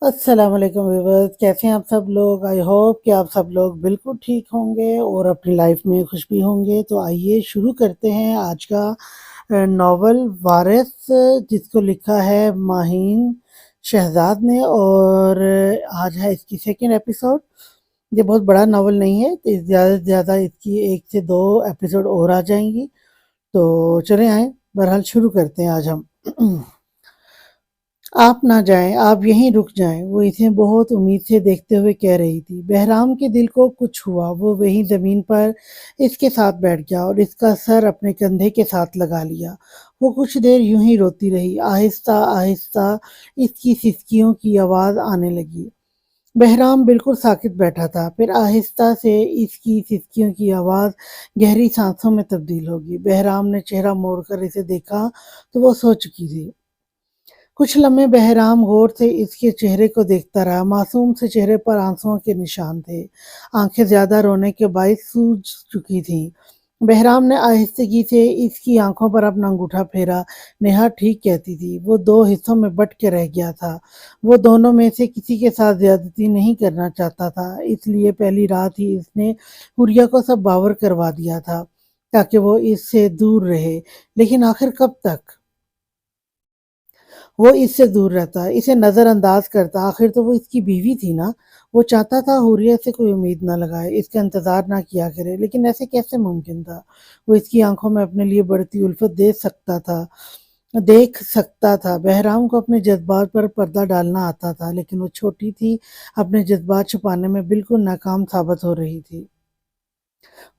अस्सलाम वालेकुम व्यूअर्स, कैसे हैं आप सब लोग। आई होप कि आप सब लोग बिल्कुल ठीक होंगे और अपनी लाइफ में खुश भी होंगे। तो आइए शुरू करते हैं आज का नॉवल वारिस, जिसको लिखा है माहीन शहजाद ने। और आज है इसकी सेकेंड एपिसोड। ये बहुत बड़ा नॉवल नहीं है, तो ज़्यादा से ज़्यादा इसकी 1 से 2 एपिसोड और आ जाएंगी। तो चले आए, बहरहाल शुरू करते हैं आज हम। आप ना जाएं, आप यहीं रुक जाएं, वो इसे बहुत उम्मीद से देखते हुए कह रही थी। बहराम के दिल को कुछ हुआ, वो वहीं जमीन पर इसके साथ बैठ गया और इसका सर अपने कंधे के साथ लगा लिया। वो कुछ देर यूं ही रोती रही। आहिस्ता आहिस्ता इसकी सिसकियों की आवाज आने लगी। बहराम बिल्कुल साकित बैठा था, फिर आहिस्ता से इसकी सिसकियों की आवाज गहरी सांसों में तब्दील होगी। बहराम ने चेहरा मोड़कर इसे देखा तो वो सो चुकी थी। कुछ लम्हे बहराम गौर से इसके चेहरे को देखता रहा। मासूम से चेहरे पर आंसुओं के निशान थे। आंखें ज्यादा रोने के बायस सूज चुकी थीं। बहराम ने आहिस्तगी से इसकी आंखों पर अपना अंगूठा फेरा। नेहा ठीक कहती थी, वो 2 हिस्सों में बट के रह गया था। वो दोनों में से किसी के साथ ज्यादती नहीं करना चाहता था, इसलिए पहली रात ही इसने हुरिया को सब बावर करवा दिया था ताकि वो इससे दूर रहे। लेकिन आखिर कब तक वो इससे दूर रहता, इसे नज़रअंदाज करता। आखिर तो वो इसकी बीवी थी ना। वो चाहता था हुर्रियत से कोई उम्मीद ना लगाए, इसका इंतज़ार ना किया करे, लेकिन ऐसे कैसे मुमकिन था। वो इसकी आंखों में अपने लिए बढ़ती उल्फत देख सकता था। बहराम को अपने जज्बात पर पर्दा डालना आता था, लेकिन वो छोटी थी, अपने जज्बात छुपाने में बिल्कुल नाकाम साबित हो रही थी।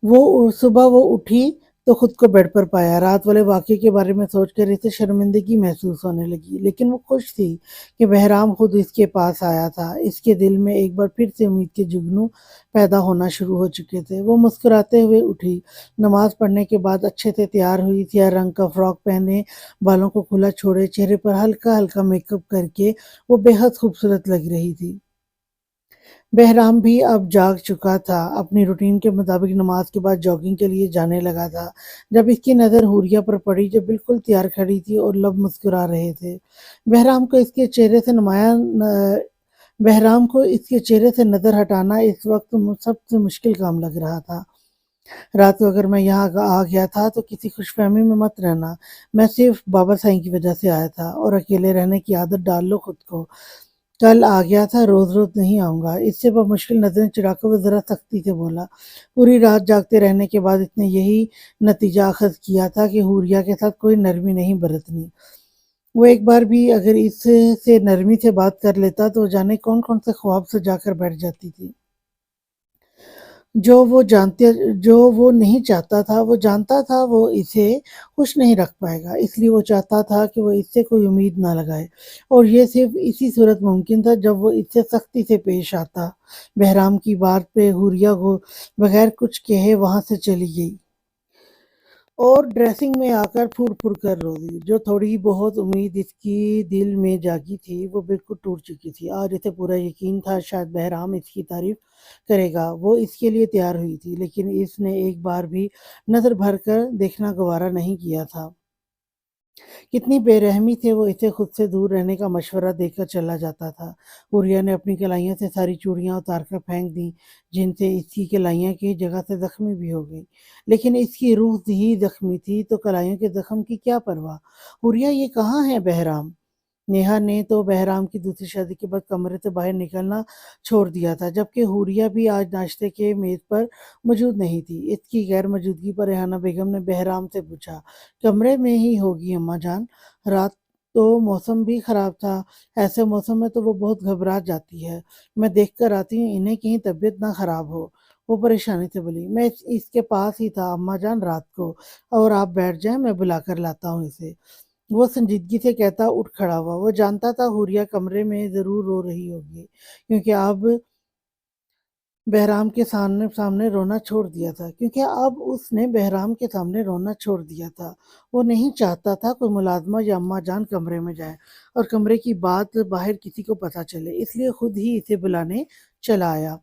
सुबह वो उठी तो खुद को बेड पर पाया। रात वाले वाक़ये के बारे में सोचकर इसे शर्मिंदगी महसूस होने लगी, लेकिन वो खुश थी कि बहराम खुद इसके पास आया था। इसके दिल में एक बार फिर से उम्मीद के जुगनू पैदा होना शुरू हो चुके थे। वो मुस्कुराते हुए उठी, नमाज़ पढ़ने के बाद अच्छे से तैयार हुई। सियाह रंग का फ्रॉक पहने, बालों को खुला छोड़े, चेहरे पर हल्का-हल्का मेकअप करके वो बेहद खूबसूरत लग रही थी। बहराम भी अब जाग चुका था। अपनी रूटीन के मुताबिक नमाज के बाद जॉगिंग के लिए जाने लगा था, जब इसकी नज़र हुरिया पर पड़ी, जो बिल्कुल तैयार खड़ी थी और लब मुस्कुरा रहे थे। बहराम को इसके चेहरे से नुमाया न, बहराम को इसके चेहरे से नज़र हटाना इस वक्त सबसे मुश्किल काम लग रहा था। रात को अगर मैं यहाँ आ गया था तो किसी खुशफहमी में मत रहना। मैं सिर्फ बाबा साईं की वजह से आया था, और अकेले रहने की आदत डाल लो खुद को। कल आ गया था, रोज-रोज नहीं आऊँगा। इससे बमुश्किल नज़रें चुराकर वो ज़रा सख्ती से बोला। पूरी रात जागते रहने के बाद इसने यही नतीजा अख़ज़ किया था कि हुरिया के साथ कोई नरमी नहीं बरतनी। वो एक बार भी अगर इससे नरमी से बात कर लेता तो जाने कौन-कौन से ख्वाब सजाकर बैठ जाती थी। जो वो नहीं चाहता था, वो जानता था वो इसे खुश नहीं रख पाएगा, इसलिए वो चाहता था कि वो इससे कोई उम्मीद ना लगाए, और ये सिर्फ इसी सूरत मुमकिन था जब वो इससे सख्ती से पेश आता। बहराम की बात पे हुरिया को बगैर कुछ कहे वहां से चली गई और ड्रेसिंग में आकर फूट-फूट कर रो दी। जो थोड़ी बहुत उम्मीद इसकी दिल में जागी थी, वो बिल्कुल टूट चुकी थी। आज इसे पूरा यकीन था शायद बहराम इसकी तारीफ करेगा। वो इसके लिए तैयार हुई थी, लेकिन इसने एक बार भी नज़र भर कर देखना गवारा नहीं किया था। कितनी बेरहमी से वो इसे खुद से दूर रहने का मशवरा देकर चला जाता था। हुरिया ने अपनी कलाइयों से सारी चूड़ियाँ उतार कर फेंक दी, जिनसे इसकी कलाइयाँ की जगह से ज़ख्मी भी हो गई। लेकिन इसकी रूह ही ज़ख्मी थी, तो कलाइयों के ज़ख्म की क्या परवाह। हुरिया, ये कहाँ है बहराम? नेहा ने तो बहराम की दूसरी शादी के बाद कमरे से बाहर निकलना छोड़ दिया था, जबकि हुरिया भी आज नाश्ते के मेज़ पर मौजूद नहीं थी। इसकी गैर मौजूदगी पर रेहाना बेगम ने बहराम से पूछा, कमरे में ही होगी अम्मा जान। रात तो मौसम भी खराब था, ऐसे मौसम में तो वो बहुत घबरा जाती है। मैं देख कर आती हूँ, इन्हें कहीं तबीयत ना खराब हो। वो परेशानी से बोली, मैं इसके पास ही था अम्मा जान रात को, और आप बैठ जाएं, मैं बुलाकर लाता हूँ इसे। वो संजीदगी से कहता उठ खड़ा हुआ। वो जानता था हुरिया कमरे में ज़रूर रो रही होगी, क्योंकि अब उसने बहराम के सामने रोना छोड़ दिया था। वो नहीं चाहता था कोई मुलाज़िमा या अम्मा जान कमरे में जाए और कमरे की बात बाहर किसी को पता चले, इसलिए खुद ही इसे बुलाने चला आया।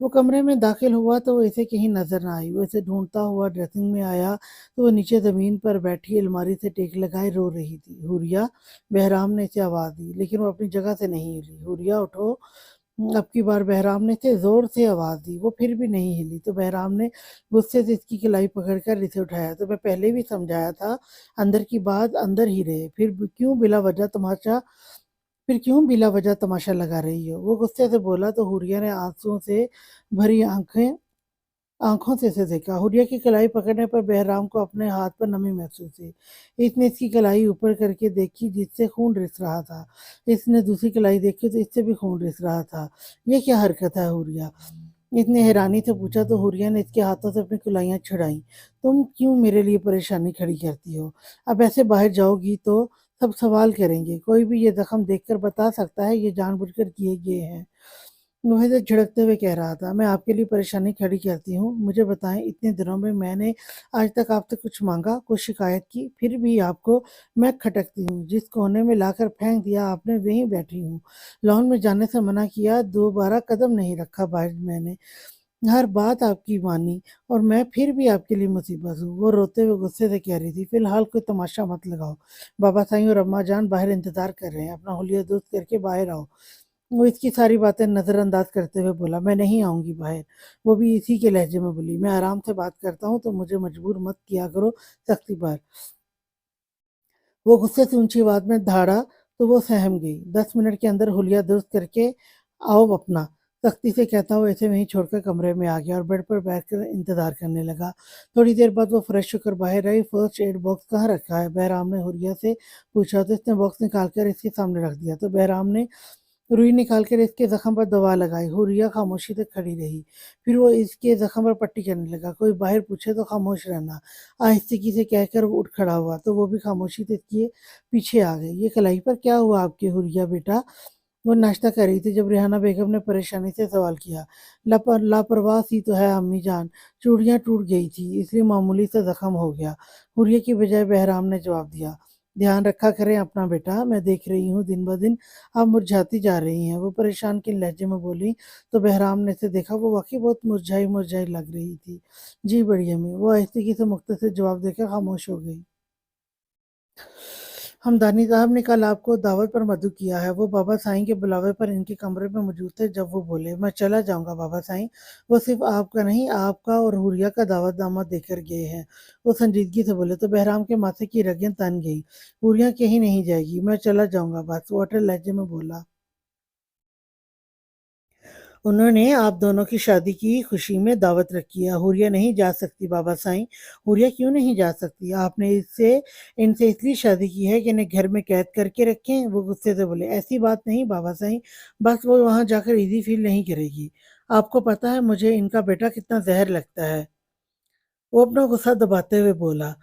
वो कमरे में दाखिल हुआ तो वो इसे कहीं नज़र ना आई। वो इसे ढूँढता हुआ ड्रेसिंग में आया तो वो नीचे ज़मीन पर बैठी अलमारी से टेक लगाए रो रही थी। हुरिया, बहराम ने इसे आवाज़ दी, लेकिन वो अपनी जगह से नहीं हिली। हुरिया उठो। अब की बार बहराम ने इसे ज़ोर से आवाज़ दी, वो फिर भी नहीं हिली। तो बहराम ने गुस्से से इसकी कलाई पकड़कर इसे उठाया। तो मैं पहले भी समझाया था, अंदर की बात अंदर ही रहे, फिर क्यों बिला वजह तमाशा लगा रही हो? वो गुस्से से बोला। तो हुरिया ने आंसुओं से भरी आँखों से इसे देखा। हुरिया की कलाई पकड़ने पर बहराम को अपने हाथ पर नमी महसूस हुई। इसने इसकी कलाई ऊपर करके देखी, जिससे खून रिस रहा था। इसने दूसरी कलाई देखी तो इससे भी खून रिस रहा था। ये क्या हरकत है हुरिया? इसने हैरानी से पूछा। तो हुरिया ने इसके हाथों से अपनी कलाइयाँ छुड़ाईं। तुम क्यों मेरे लिए परेशानी खड़ी करती हो? अब ऐसे बाहर जाओगी तो सब सवाल करेंगे। कोई भी ये ज़ख्म देखकर बता सकता है ये जानबूझकर किए गए हैं। वही तो झिड़कते हुए कह रहा था, मैं आपके लिए परेशानी खड़ी करती हूँ। मुझे बताएं, इतने दिनों में मैंने आज तक आपसे कुछ मांगा, कुछ शिकायत की, फिर भी आपको मैं खटकती हूँ। जिस कोने में लाकर फेंक दिया आपने वहीं बैठी हूँ। लॉन में जाने से मना किया, दोबारा कदम नहीं रखा बाहर मैंने। हर बात आपकी मानी और मैं फिर भी आपके लिए मुसीबत हूँ। वो रोते हुए गुस्से से कह रही थी, फिलहाल कोई तमाशा मत लगाओ। बाबा साईं और अम्मा जान बाहर इंतजार कर रहे हैं, अपना हुलिया दुरुस्त करके बाहर आओ। वो इसकी सारी बातें नज़रअंदाज करते हुए बोला, मैं नहीं आऊँगी बाहर। वो भी इसी के लहजे में बोली, मैं आराम से बात करता हूँ तो मुझे मजबूर मत किया करो सख्ती पर। वो गुस्से से ऊंची आवाज में धाड़ा तो वो सहम गई। 10 मिनट के अंदर हुलिया दुरुस्त करके आओ अपना, सख्ती से कहता हुआ इसे वहीं छोड़कर कमरे में आ गया और बेड पर बैठकर इंतजार करने लगा। थोड़ी देर बाद वो फ्रेश होकर बाहर आई। फर्स्ट एड बॉक्स कहाँ रखा है? बहराम ने हुलिया से पूछा। तो इसने बॉक्स निकाल कर इसके सामने रख दिया। तो बहराम ने रुई निकाल कर इसके जख्म पर दवा लगाई। हुरिया खामोशी से खड़ी रही। फिर वो इसके जख्म पर पट्टी करने लगा। कोई बाहर पूछे तो खामोश रहना, आहिस्ते से कहकर वो उठ खड़ा हुआ। तो वो भी खामोशी से इसके पीछे आ गई। ये कलाई पर क्या हुआ आपके हुरिया बेटा? वो नाश्ता कर रही थी जब रेहाना बेगम ने परेशानी से सवाल किया। लापरवाह सी तो है अम्मी जान, चूड़ियां टूट गई थी इसलिए मामूली सा जख्म हो गया। हुरिया की बजाय बहराम ने जवाब दिया। ध्यान रखा करें अपना बेटा, मैं देख रही हूँ दिन ब दिन आप मुरझाती जा रही हैं। वो परेशान के लहजे में बोली। तो बहराम ने से देखा, वो वाकई बहुत मुरझाई मुरझाई लग रही थी। जी बड़ी अम्मी, वो आहिस्ते से मुख्तर से जवाब देकर खामोश हो गई। हमदानी साहब ने कल आपको दावत पर मदऊ किया है। वो बाबा साईं के बुलावे पर इनके कमरे में मौजूद थे जब वो बोले, मैं चला जाऊंगा बाबा साईं। वो सिर्फ आपका नहीं, आपका और हुरिया का दावतनामा देकर गए हैं। वो संजीदगी से बोले। तो बहराम के माथे की रगें तन गई। हुरिया कहीं नहीं जाएगी, मैं चला जाऊंगा बस, वो अटल लहजे में बोला। उन्होंने आप दोनों की शादी की खुशी में दावत रखी है। हुरिया नहीं जा सकती बाबा साईं। हुरिया क्यों नहीं जा सकती? आपने इससे इनसे इसलिए शादी की है कि इन्हें घर में कैद करके रखें? वो गुस्से से बोले, ऐसी बात नहीं बाबा साईं, बस वो वहां जाकर इजी फील नहीं करेगी। आपको पता है मुझे इनका बेटा कितना जहर लगता है। वो अपना गुस्सा दबाते हुए बोला।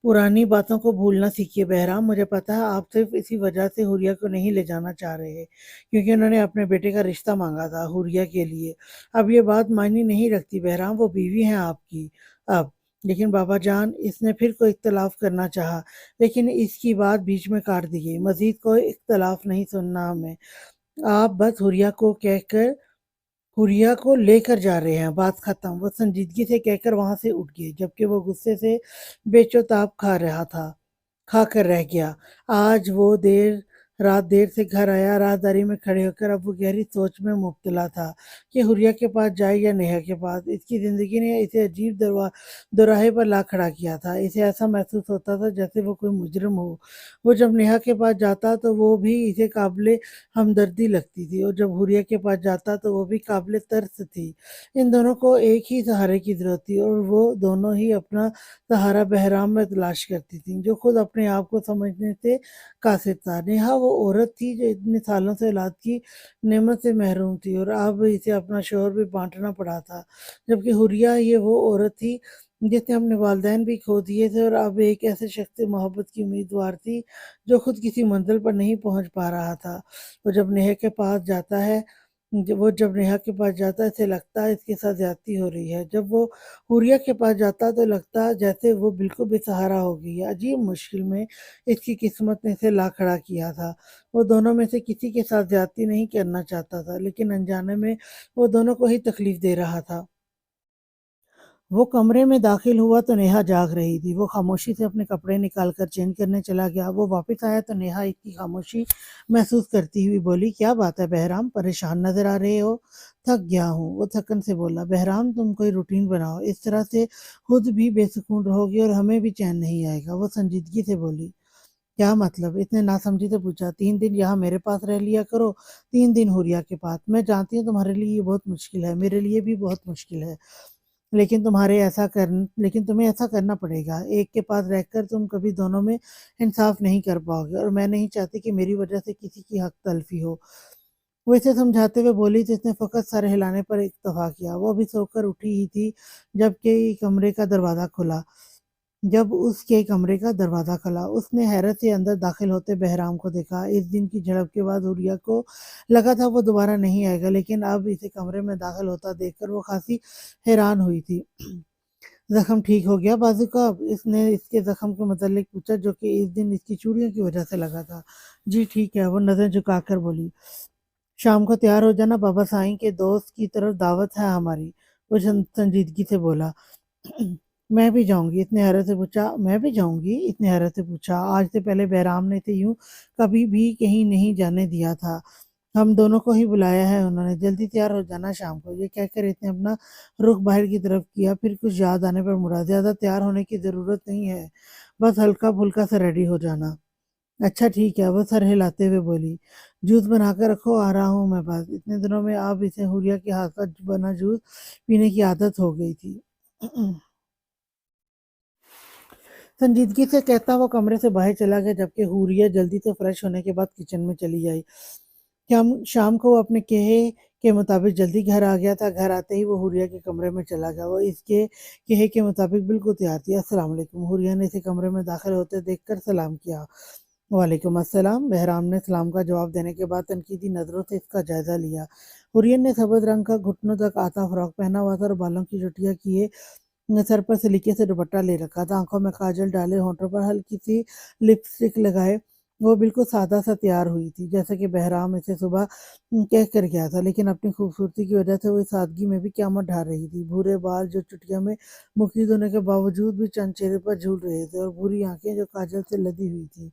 पुरानी बातों को भूलना सीखिए बहराम। मुझे पता है आप सिर्फ इसी वजह से हुरिया को नहीं ले जाना चाह रहे, क्योंकि उन्होंने अपने बेटे का रिश्ता मांगा था हुरिया के लिए। अब ये बात मायने नहीं रखती बहराम, वो बीवी हैं आपकी अब। लेकिन बाबा जान, इसने फिर कोई इख्तलाफ करना चाहा, लेकिन इसकी बात बीच में काट दी गई। मजीद कोई इख्तलाफ नहीं सुनना हमें। आप बस हुरिया को लेकर जा रहे हैं, बात खत्म। वो संजीदगी से कहकर वहां से उठ गए, जबकि वो गुस्से से बेचोताब खा कर रह गया। आज वो देर से घर आया। राहदारी में खड़े होकर अब वो गहरी सोच में मुब्तला था कि हुरिया के पास जाए या नेहा के पास। इसकी जिंदगी ने इसे अजीब दोराहे पर ला खड़ा किया था। इसे ऐसा महसूस होता था जैसे वो कोई मुजरिम हो। वो जब नेहा के पास जाता तो वो भी इसे काबिले हमदर्दी लगती थी, और जब हुरिया के पास जाता तो वो भी काबिले तरस थी। इन दोनों को एक ही सहारे की जरूरत थी, और वो दोनों ही अपना सहारा बहराम में तलाश करती थी, जो खुद अपने आप को समझने से कासिर था। नेहा वो औरत थी जो इतने सालों से औलाद की नेमत से महरूम थी, और अब इसे अपना शोहर भी बांटना पड़ा था। जबकि हुरिया ये वो औरत थी जिसने अपने वालिदैन भी खो दिए थे, और अब एक ऐसे शख्स से मोहब्बत की उम्मीदवार थी जो खुद किसी मंजिल पर नहीं पहुंच पा रहा था। तो जब नेहा के पास जाता है وہ جب نیہا کے پاس جاتا اسے لگتا اس کے ساتھ زیادتی ہو رہی ہے، جب وہ حوریہ کے پاس جاتا تو لگتا جیسے وہ بالکل بے سہارا ہو گئی ہے۔ عجیب مشکل میں اس کی قسمت نے اسے لا کھڑا کیا تھا۔ وہ دونوں میں سے کسی کے ساتھ زیادتی نہیں کرنا چاہتا تھا، لیکن انجانے میں وہ دونوں کو ہی تکلیف دے رہا تھا۔ وہ کمرے میں داخل ہوا تو نیہا جاگ رہی تھی۔ وہ خاموشی سے اپنے کپڑے نکال کر چینج کرنے چلا گیا۔ وہ واپس آیا تو نیہا اس کی خاموشی محسوس کرتی ہوئی بولی، کیا بات ہے بہرام، پریشان نظر آ رہے ہو؟ تھک گیا ہوں، وہ تھکن سے بولا۔ بہرام تم کوئی روٹین بناؤ، اس طرح سے خود بھی بے سکون رہو گی اور ہمیں بھی چین نہیں آئے گا۔ وہ سنجیدگی سے بولی، کیا مطلب؟ اتنے ناسمجھی سے پوچھا۔ 3 دن یہاں میرے پاس رہ لیا کرو، 3 دن حوریہ کے پاس۔ میں جانتی ہوں تمہارے لیے یہ بہت مشکل ہے، میرے لیے بھی بہت مشکل ہے، لیکن تمہیں ایسا کرنا پڑے گا۔ ایک کے پاس رہ کر تم کبھی دونوں میں انصاف نہیں کر پاؤ گے، اور میں نہیں چاہتی کہ میری وجہ سے کسی کی حق تلفی ہو۔ وہ اسے سمجھاتے ہوئے بولی تو اس نے فقط سر ہلانے پر اکتفا کیا۔ وہ ابھی سو کر اٹھی ہی تھی جب اس کے کمرے کا دروازہ کھلا۔ اس نے حیرت سے اندر داخل ہوتے بہرام کو دیکھا۔ اس دن کی جھڑپ کے بعد حوریہ کو لگا تھا وہ دوبارہ نہیں آئے گا، لیکن اب اسے کمرے میں داخل ہوتا دیکھ کر وہ خاصی حیران ہوئی تھی۔ زخم ٹھیک ہو گیا بازو کا؟ اس نے اس کے زخم کے متعلق پوچھا، جو کہ اس دن اس کی چوڑیوں کی وجہ سے لگا تھا۔ جی ٹھیک ہے، وہ نظر جھکا کر بولی۔ شام کو تیار ہو جانا، بابا سائیں کے دوست کی طرف دعوت ہے ہماری، وہ سنجیدگی سے بولا۔ میں بھی جاؤں گی، اتنے حیرت سے پوچھا۔ میں بھی جاؤں گی، اتنے حیرت سے پوچھا۔ آج سے پہلے بہرام نے اسے یوں کبھی بھی کہیں نہیں جانے دیا تھا۔ ہم دونوں کو ہی بلایا ہے انہوں نے، جلدی تیار ہو جانا شام کو، یہ کہہ کر اس نے اپنا رخ باہر کی طرف کیا، پھر کچھ یاد آنے پر مڑا۔ زیادہ تیار ہونے کی ضرورت نہیں ہے، بس ہلکا پھلکا سے ریڈی ہو جانا۔ اچھا ٹھیک ہے، وہ سر ہلاتے ہوئے بولی۔ جوس بنا کر رکھو، آ رہا ہوں میں بس۔ اتنے دنوں میں اب اسے حوریہ کے ہاتھ کا بنا جوس پینے کی عادت ہو گئی تھی۔ سنجیدگی سے کہتا وہ کمرے سے باہر چلا گیا، جبکہ حوریہ جلدی سے فریش ہونے کے بعد کچن میں چلی آئی۔ شام کو وہ اپنے کہے کے مطابق جلدی گھر آ گیا تھا۔ گھر آتے ہی وہ حوریہ کے کمرے میں چلا گیا۔ وہ اس کے کہے کے مطابق بالکل تیار تھی۔ السلام علیکم، حوریہ نے اسے کمرے میں داخل ہوتے دیکھ کر سلام کیا۔ وعلیکم السلام، بہرام نے سلام کا جواب دینے کے بعد تنقیدی نظروں سے اس کا جائزہ لیا۔ حوریہ نے سبز رنگ کا گھٹنوں تک آتا فراک پہنا ہوا تھا اور بالوں کی چٹیاں کیے سر پر سلیقے سے دوپٹہ لے رکھا تھا۔ آنکھوں میں کاجل ڈالے، ہونٹوں پر ہلکی سی لپسٹک لگائے وہ بالکل سادہ سا تیار ہوئی تھی، جیسے کہ بہرام اسے صبح کہہ کر گیا تھا، لیکن اپنی خوبصورتی کی وجہ سے وہ اس سادگی میں بھی قیامت ڈھا رہی تھی۔ بھورے بال جو چٹیوں میں مفید ہونے کے باوجود بھی چند چہرے پر جھول رہے تھے، اور بھوری آنکھیں جو کاجل سے لدی ہوئی تھی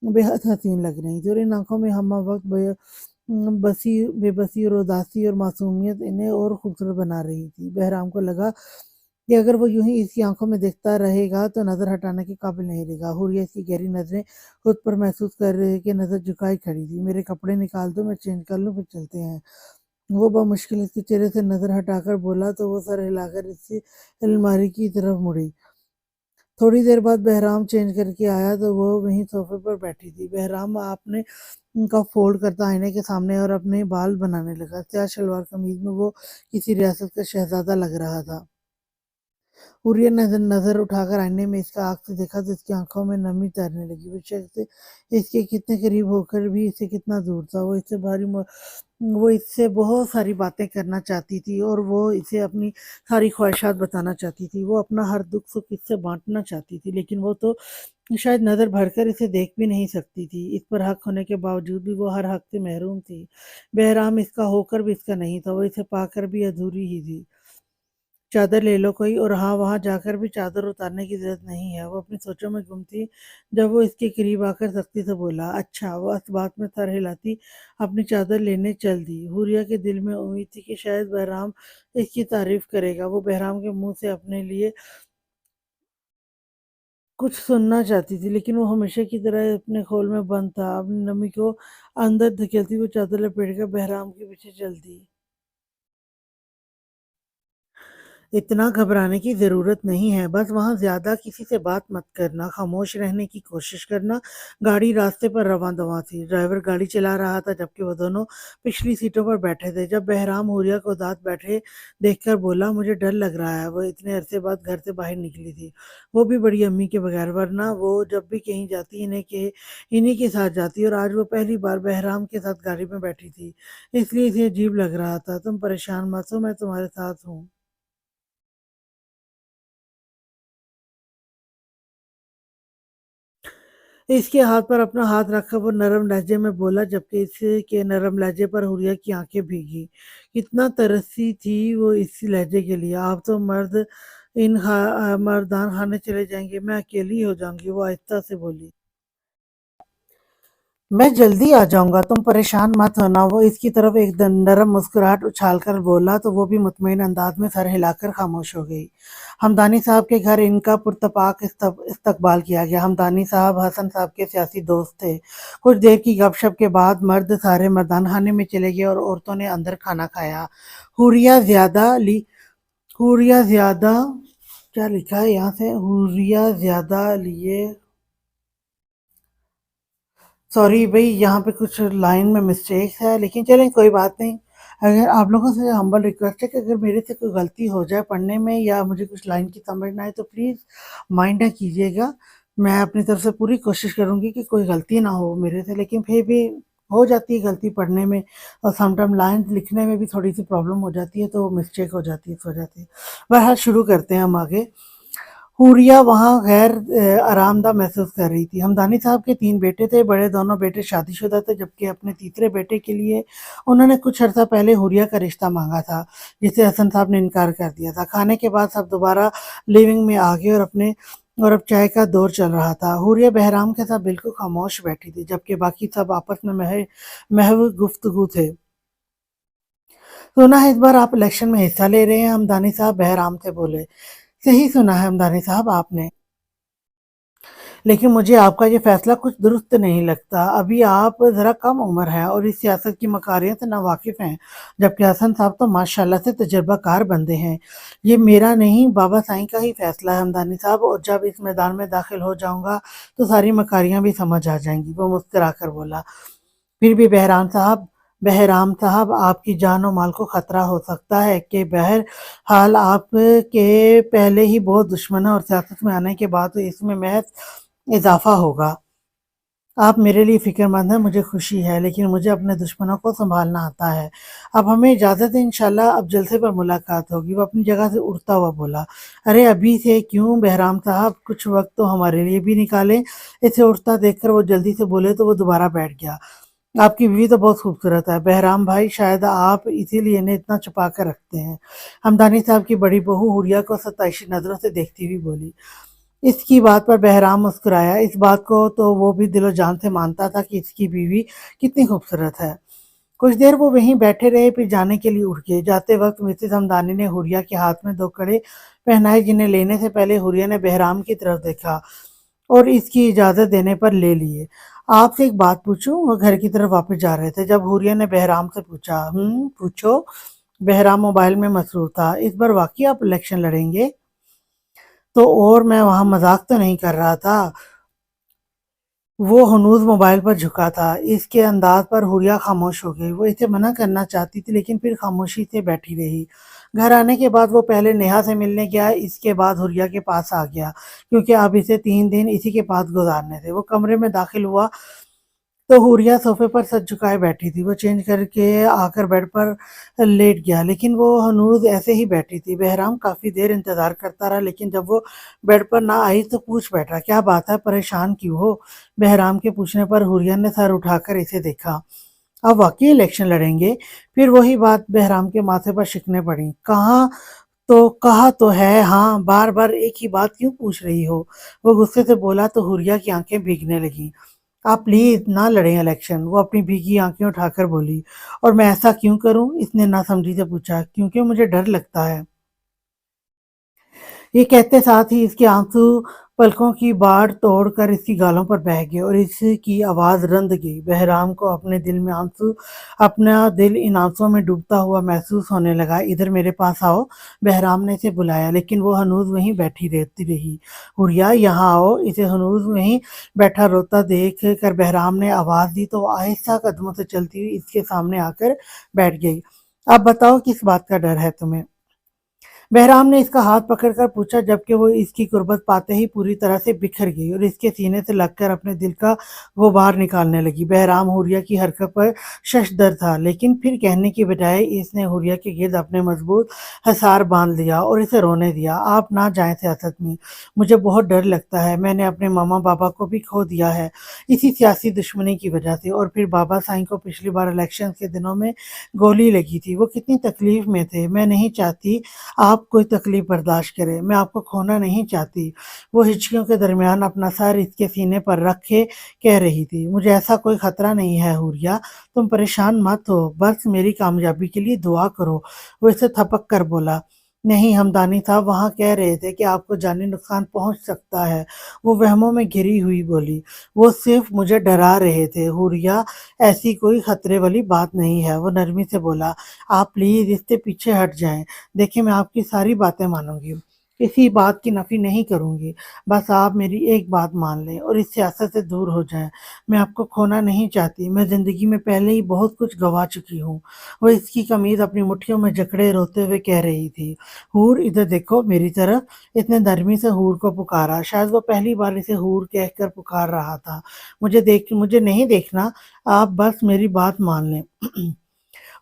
بے حد حسین لگ رہی تھی، اور ان آنکھوں میں ہمہ وقت بے بسی اور اداسی اور معصومیت انہیں اور خوبصورت بنا رہی تھی۔ بہرام کو لگا کہ اگر وہ یوں ہی اس کی آنکھوں میں دیکھتا رہے گا تو نظر ہٹانے کے قابل نہیں رہے گا۔ حوریہ اس کی گہری نظریں خود پر محسوس کر رہے کہ نظر جھکائی کھڑی تھی۔ میرے کپڑے نکال دو، میں چینج کر لوں، پھر چلتے ہیں، وہ بمشکل اس کے چہرے سے نظر ہٹا کر بولا تو وہ سر ہلا کر اس کی الماری کی طرف مڑی۔ تھوڑی دیر بعد بہرام چینج کر کے آیا تو وہ وہیں صوفے پر بیٹھی تھی۔ بہرام آپ نے ان کا فولڈ کرتا آئینے کے سامنے اور اپنے بال بنانے لگا۔ سیاہ شلوار قمیض میں وہ کسی ریاست کا شہزادہ لگ رہا تھا۔ حوریہ نے نظر اٹھا کر آئینے میں اس کا آنکھ سے دیکھا تو اس کی آنکھوں میں نمی تیرنے لگی۔ وہ شخص اس کے کتنے قریب ہو کر بھی اس سے کتنا دور تھا۔ وہ اس سے بہت ساری باتیں کرنا چاہتی تھی، اور وہ اسے اپنی ساری خواہشات بتانا چاہتی تھی۔ وہ اپنا ہر دکھ سکھ اس سے بانٹنا چاہتی تھی، لیکن وہ تو شاید نظر بھر کر اسے دیکھ بھی نہیں سکتی تھی۔ اس پر حق ہونے کے باوجود بھی وہ ہر حق سے محروم تھی۔ بہرام اس کا ہو کر بھی اس کا نہیں تھا، وہ اسے پا کر بھی ادھوری ہی تھی۔ چادر لے لو کوئی، اور ہاں، وہاں جا کر بھی چادر اتارنے کی ضرورت نہیں ہے، وہ اپنی سوچوں میں گم تھی جب وہ اس کے قریب آ کر سختی سے بولا۔ اچھا، وہ اس بات میں سر ہلاتی اپنی چادر لینے چل دی۔ حوریہ کے دل میں امید تھی کہ شاید بہرام اس کی تعریف کرے گا۔ وہ بہرام کے منہ سے اپنے لیے کچھ سننا چاہتی تھی، لیکن وہ ہمیشہ کی طرح اپنے خول میں بند تھا۔ اپنی نمی کو اندر دھکیلتی وہ چادر لپیٹ کر بہرام کے پیچھے چل دی۔ اتنا گھبرانے کی ضرورت نہیں ہے، بس وہاں زیادہ کسی سے بات مت کرنا، خاموش رہنے کی کوشش کرنا۔ گاڑی راستے پر رواں دواں تھی، ڈرائیور گاڑی چلا رہا تھا جبکہ وہ دونوں پچھلی سیٹوں پر بیٹھے تھے۔ جب بہرام حوریہ کو ساتھ بیٹھے دیکھ کر بولا، مجھے ڈر لگ رہا ہے۔ وہ اتنے عرصے بعد گھر سے باہر نکلی تھی، وہ بھی بڑی امی کے بغیر، ورنہ وہ جب بھی کہیں جاتی انہی کے ساتھ جاتی، اور آج وہ پہلی بار بہرام کے ساتھ گاڑی میں بیٹھی تھی، اس لیے اسے عجیب لگ رہا تھا۔ تم پریشان مت ہو، میں تمہارے ساتھ ہوں۔ اس کے ہاتھ پر اپنا ہاتھ رکھا وہ نرم لہجے میں بولا، جبکہ اس کے نرم لہجے پر حوریہ کی آنکھیں بھیگی۔ کتنا ترسی تھی وہ اس لہجے کے لیے۔ آپ تو مردان خانے چلے جائیں گے، میں اکیلی ہو جاؤں گی، وہ آہستہ سے بولی۔ میں جلدی آ جاؤں گا، تم پریشان مت ہونا۔ وہ اس کی طرف ایک نرم مسکراہٹ اچھال کر بولا تو وہ بھی مطمئن انداز میں سر ہلا کر خاموش ہو گئی۔ ہمدانی صاحب کے گھر ان کا پرتپاک استقبال کیا گیا۔ ہمدانی صاحب حسن صاحب کے سیاسی دوست تھے۔ کچھ دیر کی گپ شپ کے بعد مرد سارے مردان خانے میں چلے گئے اور عورتوں نے اندر کھانا کھایا۔ حوریہ زیادہ کیا لکھا ہے یہاں سے، حوریہ زیادہ لیے، سوری بھائی یہاں پہ کچھ لائن میں مسٹیک ہے، لیکن چلیں کوئی بات نہیں۔ اگر آپ لوگوں سے ہمبل ریکویسٹ ہے کہ اگر میرے سے کوئی غلطی ہو جائے پڑھنے میں یا مجھے کچھ لائن کی سمجھ نہ آئے تو پلیز مائنڈ نہ کیجیے گا۔ میں اپنی طرف سے پوری کوشش کروں گی کہ کوئی غلطی نہ ہو میرے سے، لیکن پھر بھی ہو جاتی ہے غلطی پڑھنے میں، اور سم ٹائم لائن لکھنے میں بھی تھوڑی سی پرابلم ہو جاتی ہے، تو مسٹیک ہو جاتی ہے اس وجہ سے۔ بہرحال شروع کرتے ہیں ہم آگے۔ حوریہ وہاں غیر آرام دہ محسوس کر رہی تھی۔ ہمدانی صاحب کے 3 بیٹے تھے، بڑے دونوں بیٹے شادی شدہ تھے، جبکہ اپنے تیسرے بیٹے کے لیے انہوں نے کچھ عرصہ پہلے حوریہ کا رشتہ مانگا تھا، جسے حسن صاحب نے انکار کر دیا تھا۔ کھانے کے بعد سب دوبارہ لیونگ میں آ گئے اور اب چائے کا دور چل رہا تھا۔ حوریہ بہرام کے ساتھ بالکل خاموش بیٹھی تھی، جبکہ باقی سب آپس میں محو گفتگو تھے۔ سنا ہے اس بار آپ الیکشن میں حصہ لے رہے ہیں، ہمدانی صاحب بہرام سے بولے۔ صحیح سنا ہے ہمدانی صاحب آپ نے، لیکن مجھے آپ کا یہ فیصلہ کچھ درست نہیں لگتا۔ ابھی آپ ذرا کم عمر ہیں اور اس سیاست کی مکاریوں سے ناواقف ہیں، جبکہ حسن صاحب تو ماشاءاللہ سے تجربہ کار بندے ہیں۔ یہ میرا نہیں، بابا سائیں کا ہی فیصلہ ہے ہمدانی صاحب، اور جب اس میدان میں داخل ہو جاؤں گا تو ساری مکاریاں بھی سمجھ آ جائیں گی، وہ مسکرا کر بولا۔ پھر بھی بہرام صاحب آپ کی جان و مال کو خطرہ ہو سکتا ہے، کہ بہرحال آپ کے پہلے ہی بہت دشمن ہیں اور سیاست میں آنے کے بعد تو اس میں محض اضافہ ہوگا۔ آپ میرے لیے فکر مند ہیں، مجھے خوشی ہے، لیکن مجھے اپنے دشمنوں کو سنبھالنا آتا ہے۔ اب ہمیں اجازت ہے، انشاءاللہ اب جلسے پر ملاقات ہوگی۔ وہ اپنی جگہ سے اٹھتا ہوا بولا۔ ارے ابھی سے کیوں بہرام صاحب، کچھ وقت تو ہمارے لیے بھی نکالیں۔ اسے اٹھتا دیکھ کر وہ جلدی سے بولے تو وہ دوبارہ بیٹھ گیا۔ آپ کی بیوی تو بہت خوبصورت ہے بہرام بھائی، شاید آپ اسی لیے انہیں اتنا چھپا کر رکھتے ہیں۔ ہمدانی صاحب کی بڑی بہو حوریہ کو ستائشی نظروں سے دیکھتی ہوئی بولی۔ اس کی بات پر بہرام مسکرایا۔ اس بات کو تو وہ بھی دل و جان سے مانتا تھا کہ اس کی بیوی کتنی خوبصورت ہے۔ کچھ دیر وہ وہیں بیٹھے رہے، پھر جانے کے لیے اٹھ گئے۔ جاتے وقت مسز ہمدانی نے حوریہ کے ہاتھ میں 2 کڑے پہنائے، جنہیں لینے سے پہلے حوریہ نے بہرام کی طرف دیکھا اور اس کی اجازت دینے پر لے لیے۔ آپ سے ایک بات پوچھوں؟ وہ گھر کی طرف واپس جا رہے تھے جب حوریہ نے بہرام سے پوچھا۔ پوچھو۔ بہرام موبائل میں مصروف تھا۔ اس بار واقعی آپ الیکشن لڑیں گے؟ تو اور میں وہاں مذاق تو نہیں کر رہا تھا۔ وہ ہنوز موبائل پر جھکا تھا۔ اس کے انداز پر حوریہ خاموش ہو گئی۔ وہ اسے منع کرنا چاہتی تھی، لیکن پھر خاموشی سے بیٹھی رہی۔ گھر آنے کے بعد وہ پہلے نیہا سے ملنے گیا، اس کے بعد حوریہ کے پاس آ گیا، کیونکہ اب اسے 3 دن اسی کے پاس گزارنے تھے۔ وہ کمرے میں داخل ہوا تو حوریہ صوفے پر سر جھکائے بیٹھی تھی۔ وہ چینج کر کے آ کر بیڈ پر لیٹ گیا، لیکن وہ ہنوز ایسے ہی بیٹھی تھی۔ بہرام کافی دیر انتظار کرتا رہا، لیکن جب وہ بیڈ پر نہ آئی تو پوچھ بیٹھا، کیا بات ہے، پریشان کیوں ہو؟ بہرام کے پوچھنے پر حوریہ نے سر اٹھا کر اسے دیکھا۔ اب واقعی الیکشن لڑیں گے؟ پھر وہی بات بہرام کے ماتھے پر شکنیں پڑیں۔ کہا تو ہے ہاں، بار بار ایک ہی بات کیوں پوچھ رہی ہو؟ وہ غصے سے بولا تو حوریہ کی آنکھیں بھیگنے لگیں۔ آپ پلیز نہ لڑیں الیکشن، وہ اپنی بھیگی آنکھیں اٹھا کر بولی۔ اور میں ایسا کیوں کروں؟ اس نے ناسمجھی سے پوچھا۔ کیونکہ مجھے ڈر لگتا ہے ये कहते साथ ही इसके आंसू पलकों की बाढ़ तोड़कर इसकी गालों पर बह गए और इसकी आवाज रंध गई। बहराम को अपना दिल इन आंसुओं में डूबता हुआ महसूस होने लगा। इधर मेरे पास आओ, बहराम ने इसे बुलाया, लेकिन वो हनूज वहीं बैठी रहती रही। हुरिया, यहाँ आओ। इसे हनूज वहीं बैठा रोता देख कर बहराम ने आवाज दी तो वो आहिस्ता कदमों से चलती हुई इसके सामने आकर बैठ गई। अब बताओ, किस बात का डर है तुम्हें? बहराम ने इसका हाथ पकड़कर पूछा, जबकि वो इसकी कुर्बत पाते ही पूरी तरह से बिखर गई और इसके सीने से लगकर अपने दिल का गुबार निकालने लगी। बहराम हुरिया की हरकत पर शशदर था, लेकिन फिर कहने की बजाय इसने हुरिया के गिर्द अपने मजबूत हसार बांध लिया और इसे रोने दिया। आप ना जाएं सियासत में, मुझे बहुत डर लगता है। मैंने अपने मामा बाबा को भी खो दिया है इसी सियासी दुश्मनी की वजह से, और फिर बाबा साईं को पिछली बार इलेक्शन के दिनों में गोली लगी थी। वो कितनी तकलीफ में थे। मैं नहीं चाहती आप कोई तकलीफ बर्दाश्त करें, मैं आपको खोना नहीं चाहती। वो हिचकियों के दरमियान अपना सर इसके सीने पर रखे कह रही थी, मुझे ऐसा कोई खतरा नहीं है हुरिया, तुम परेशान मत हो, बस मेरी कामयाबी के लिए दुआ करो। वो इसे थपक कर बोला, नहीं हमदानी साहब वहां कह रहे थे कि आपको जानी नुकसान पहुंच सकता है। वो वहमों में घिरी हुई बोली, वो सिर्फ मुझे डरा रहे थे हुरिया, ऐसी कोई खतरे वाली बात नहीं है। वो नरमी से बोला, आप प्लीज इससे पीछे हट जाएं। देखिए, मैं आपकी सारी बातें मानूंगी, किसी बात की नफी नहीं करूंगी, बस आप मेरी एक बात मान लें और इस सियासत से दूर हो जाएं। मैं आपको खोना नहीं चाहती, मैं जिंदगी में पहले ही बहुत कुछ गवा चुकी हूँ। वो इसकी कमीज अपनी मुट्ठियों में जकड़े रोते हुए कह रही थी। हूर, इधर देखो मेरी तरफ। इतने नरमी से हूर को पुकारा, शायद वो पहली बार इसे हूर कहकर पुकार रहा था। मुझे नहीं देखना, आप बस मेरी बात मान लें।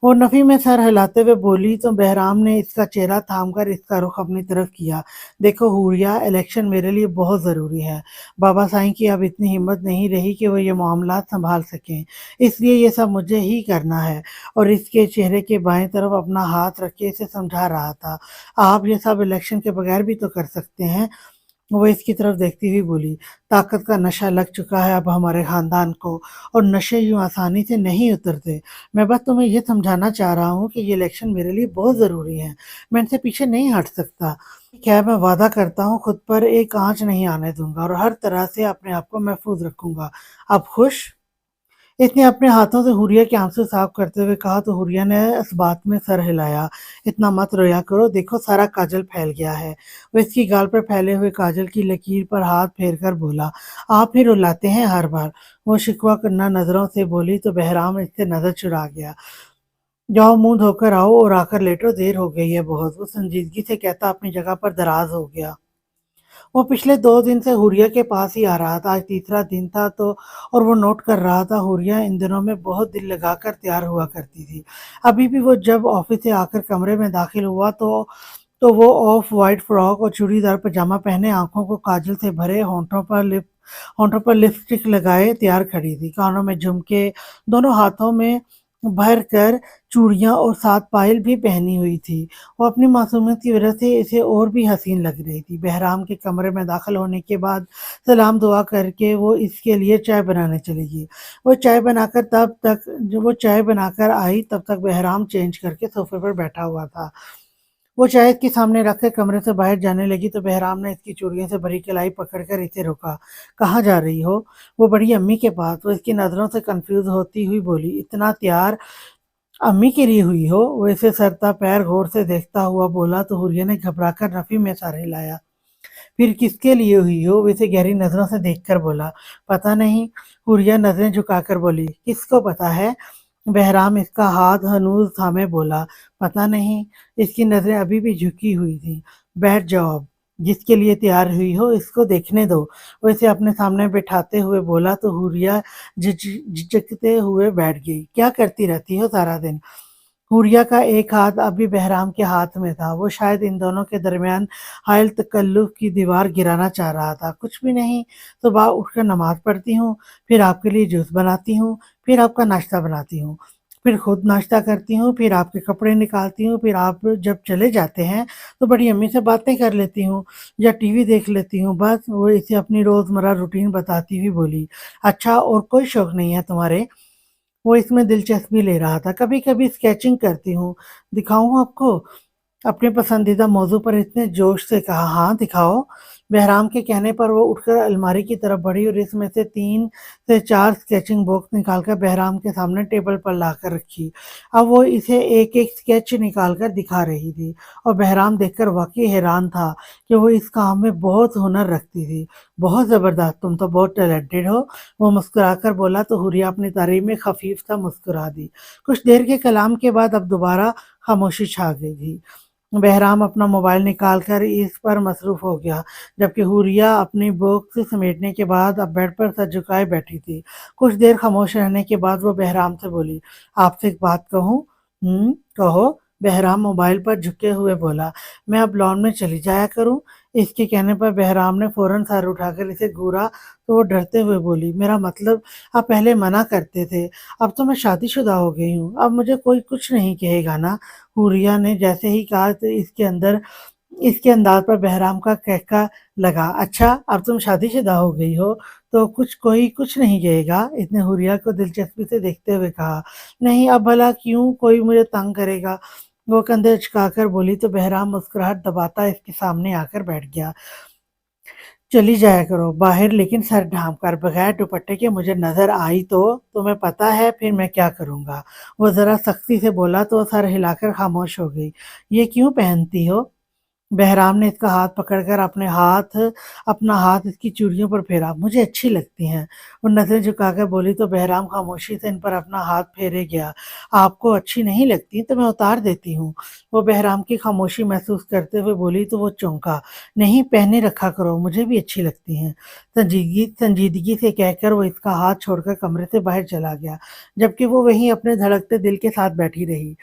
और नफी में सर हिलाते हुए बोली तो बहराम ने इसका चेहरा थामकर इसका रुख अपनी तरफ किया। देखो हुरिया, इलेक्शन मेरे लिए बहुत ज़रूरी है। बाबा साईं की अब इतनी हिम्मत नहीं रही कि वो ये मामला संभाल सकें, इसलिए ये सब मुझे ही करना है। और इसके चेहरे के बाएं तरफ अपना हाथ रख के इसे समझा रहा था, आप ये सब इलेक्शन के बगैर भी तो कर सकते हैं। वो इसकी तरफ देखती हुई बोली, ताकत का नशा लग चुका है अब हमारे खानदान को, और नशे यूं आसानी से नहीं उतरते। मैं बस तुम्हें ये समझाना चाह रहा हूँ कि ये इलेक्शन मेरे लिए बहुत ज़रूरी है, मैं इनसे पीछे नहीं हट सकता। ठीक है, मैं वादा करता हूँ खुद पर एक आंच नहीं आने दूंगा और हर तरह से अपने आप को महफूज रखूंगा। अब खुश? इसने अपने हाथों से हुरिया के आंसू साफ करते हुए कहा तो हुरिया ने इस बात में सर हिलाया। इतना मत रोया करो, देखो सारा काजल फैल गया है। वो इसकी गाल पर फैले हुए काजल की लकीर पर हाथ फेर कर बोला, आप ही रुलाते हैं हर बार। वो शिकवा करना नजरों से बोली तो बहराम इससे नजर चुरा गया। जाओ मुंह धोकर आओ और आकर लेटो, देर हो गई है बहुत। वो संजीदगी से कहता अपनी जगह पर दराज हो गया। वो पिछले 2 दिन से हुरिया के पास ही आ रहा था। आज तीसरा दिन था तो, और वो नोट कर रहा था हुरिया इन दिनों में बहुत दिल लगाकर तैयार हुआ करती थी। अभी भी वो जब ऑफिस से आकर कमरे में दाखिल हुआ तो वो ऑफ वाइट फ्रॉक और चूड़ीदार पजामा पहने, आंखों को काजल से भरे, होंठों पर लिपस्टिक लगाए तैयार खड़ी थी। कानों में झुमके, दोनों हाथों में भर कर चूड़ियां और साथ पायल भी पहनी हुई थी। वो अपनी मासूमियत की वजह से इसे और भी हसीन लग रही थी। बहराम के कमरे में दाखिल होने के बाद सलाम दुआ करके वो इसके लिए चाय बनाने चली गई। वो चाय बनाकर आई तब तक बहराम चेंज करके सोफे पर बैठा हुआ था। वो चाय के सामने रखकर कमरे से बाहर जाने लगी तो बहराम ने इसकी चूड़ियों से भरी कलाई पकड़कर इसे रोका। कहाँ जा रही हो? वो बड़ी अम्मी के पास। वो इसकी नजरों से कंफ्यूज होती हुई बोली, इतना तैयार अम्मी के लिए हुई हो? वो इसे सरता पैर गौर से देखता हुआ बोला तो हुरिया ने घबराकर नफी में सर हिलाया। फिर किसके लिए हुई हो? वो इसे गहरी नजरों से देखकर बोला, पता नहीं। हुरिया नजरें झुकाकर बोली, किसको पता है? बहराम इसका हाथ हनूज थामे बोला, पता नहीं। इसकी नजरें अभी भी झुकी हुई थी। बैठ जाओ अब, जिसके लिए तैयार हुई हो इसको देखने दो। वो इसे अपने सामने बिठाते हुए बोला तो हुरिया झिझकते हुए बैठ गई। क्या करती रहती हो सारा दिन? हुरिया का एक हाथ अभी बहराम के हाथ में था। वो शायद इन दोनों के दरमियान हायल तकल्लुफ की दीवार गिराना चाह रहा था। कुछ भी नहीं, सुबह उठकर नमाज पढ़ती हूँ, फिर आपके लिए जूस बनाती हूँ, फिर आपका नाश्ता बनाती हूँ, फिर खुद नाश्ता करती हूँ, फिर आपके कपड़े निकालती हूँ, फिर आप जब चले जाते हैं तो बड़ी अम्मी से बातें कर लेती हूँ या टीवी देख लेती हूँ। बस। वो इसे अपनी रोज़मर्रा रूटीन बताती हुई बोली, अच्छा और कोई शौक नहीं है तुम्हारे? वो इसमें दिलचस्पी ले रहा था। कभी-कभी स्केचिंग करती हूँ, दिखाऊँ आपको? अपने पसंदीदा मौजू पर इतने जोश से कहा, हाँ दिखाओ। बहराम के कहने पर वो उठकर अलमारी की तरफ बढ़ी और इसमें से 3 से 4 स्केचिंग बॉक्स निकालकर बहराम के सामने टेबल पर लाकर रखी। अब वो इसे एक-एक स्केच निकालकर दिखा रही थी और बहराम देखकर वाक़ई हैरान था कि वो इस काम में बहुत हुनर रखती थी। बहुत ज़बरदस्त, तुम तो बहुत टैलेंटेड हो, वो मुस्कुराकर बोला तो हुरिया अपनी तारीफ में खफीफ सा मुस्कुरा दी। कुछ देर के कलाम के बाद अब दोबारा खामोशी छा गई थी। बहराम अपना मोबाइल निकालकर इस पर मसरूफ़ हो गया, जबकि हुरिया अपनी बुक्स समेटने के बाद अब बेड पर सर झुकाए बैठी थी। कुछ देर खामोश रहने के बाद वो बहराम से बोली, "आपसे एक बात कहूँ?" कहो।" बहराम मोबाइल पर झुके हुए बोला, "मैं अब लॉन में चली जाया करूँ?" इसके कहने पर बहराम ने फ़ौरन सर उठाकर इसे घूरा तो वो डरते हुए बोली, "मेरा मतलब, आप पहले मना करते थे, अब तो मैं शादीशुदा हो गई हूँ, अब मुझे कोई कुछ नहीं कहेगा ना?" हुरिया ने जैसे ही कहा तो इसके अंदाज पर बहराम का कहका लगा, "अच्छा, अब तुम शादीशुदा हो गई हो, तो कोई कुछ नहीं कहेगा?" इसने हुरिया को दिलचस्पी से देखते हुए कहा, "नहीं, अब भला क्यों कोई मुझे तंग करेगा?" वो कंधे उचकाकर बोली तो बहराम मुस्कुराहट दबाता इसके सामने आकर बैठ गया। "चली जाया करो बाहर, लेकिन सर ढाँप कर, बगैर दुपट्टे के मुझे नज़र आई तो तुम्हें पता है फिर मैं क्या करूँगा?" वो ज़रा सख्ती से बोला तो सर हिलाकर खामोश हो गई। "ये क्यों पहनती हो?" बहराम ने इसका हाथ पकड़कर अपना हाथ इसकी चूड़ियों पर फेरा। "मुझे अच्छी लगती हैं।" वो नज़रें झुकाकर बोली तो बहराम खामोशी से इन पर अपना हाथ फेरे गया। "आपको अच्छी नहीं लगती तो मैं उतार देती हूँ।" वो बहराम की खामोशी महसूस करते हुए बोली तो वो चौंका। "नहीं, पहने रखा करो, मुझे भी अच्छी लगती हैं।" संजीदगी से कहकर वो इसका हाथ छोड़कर कमरे से बाहर चला गया, जबकि वो वहीं अपने धड़कते दिल के साथ बैठी रही।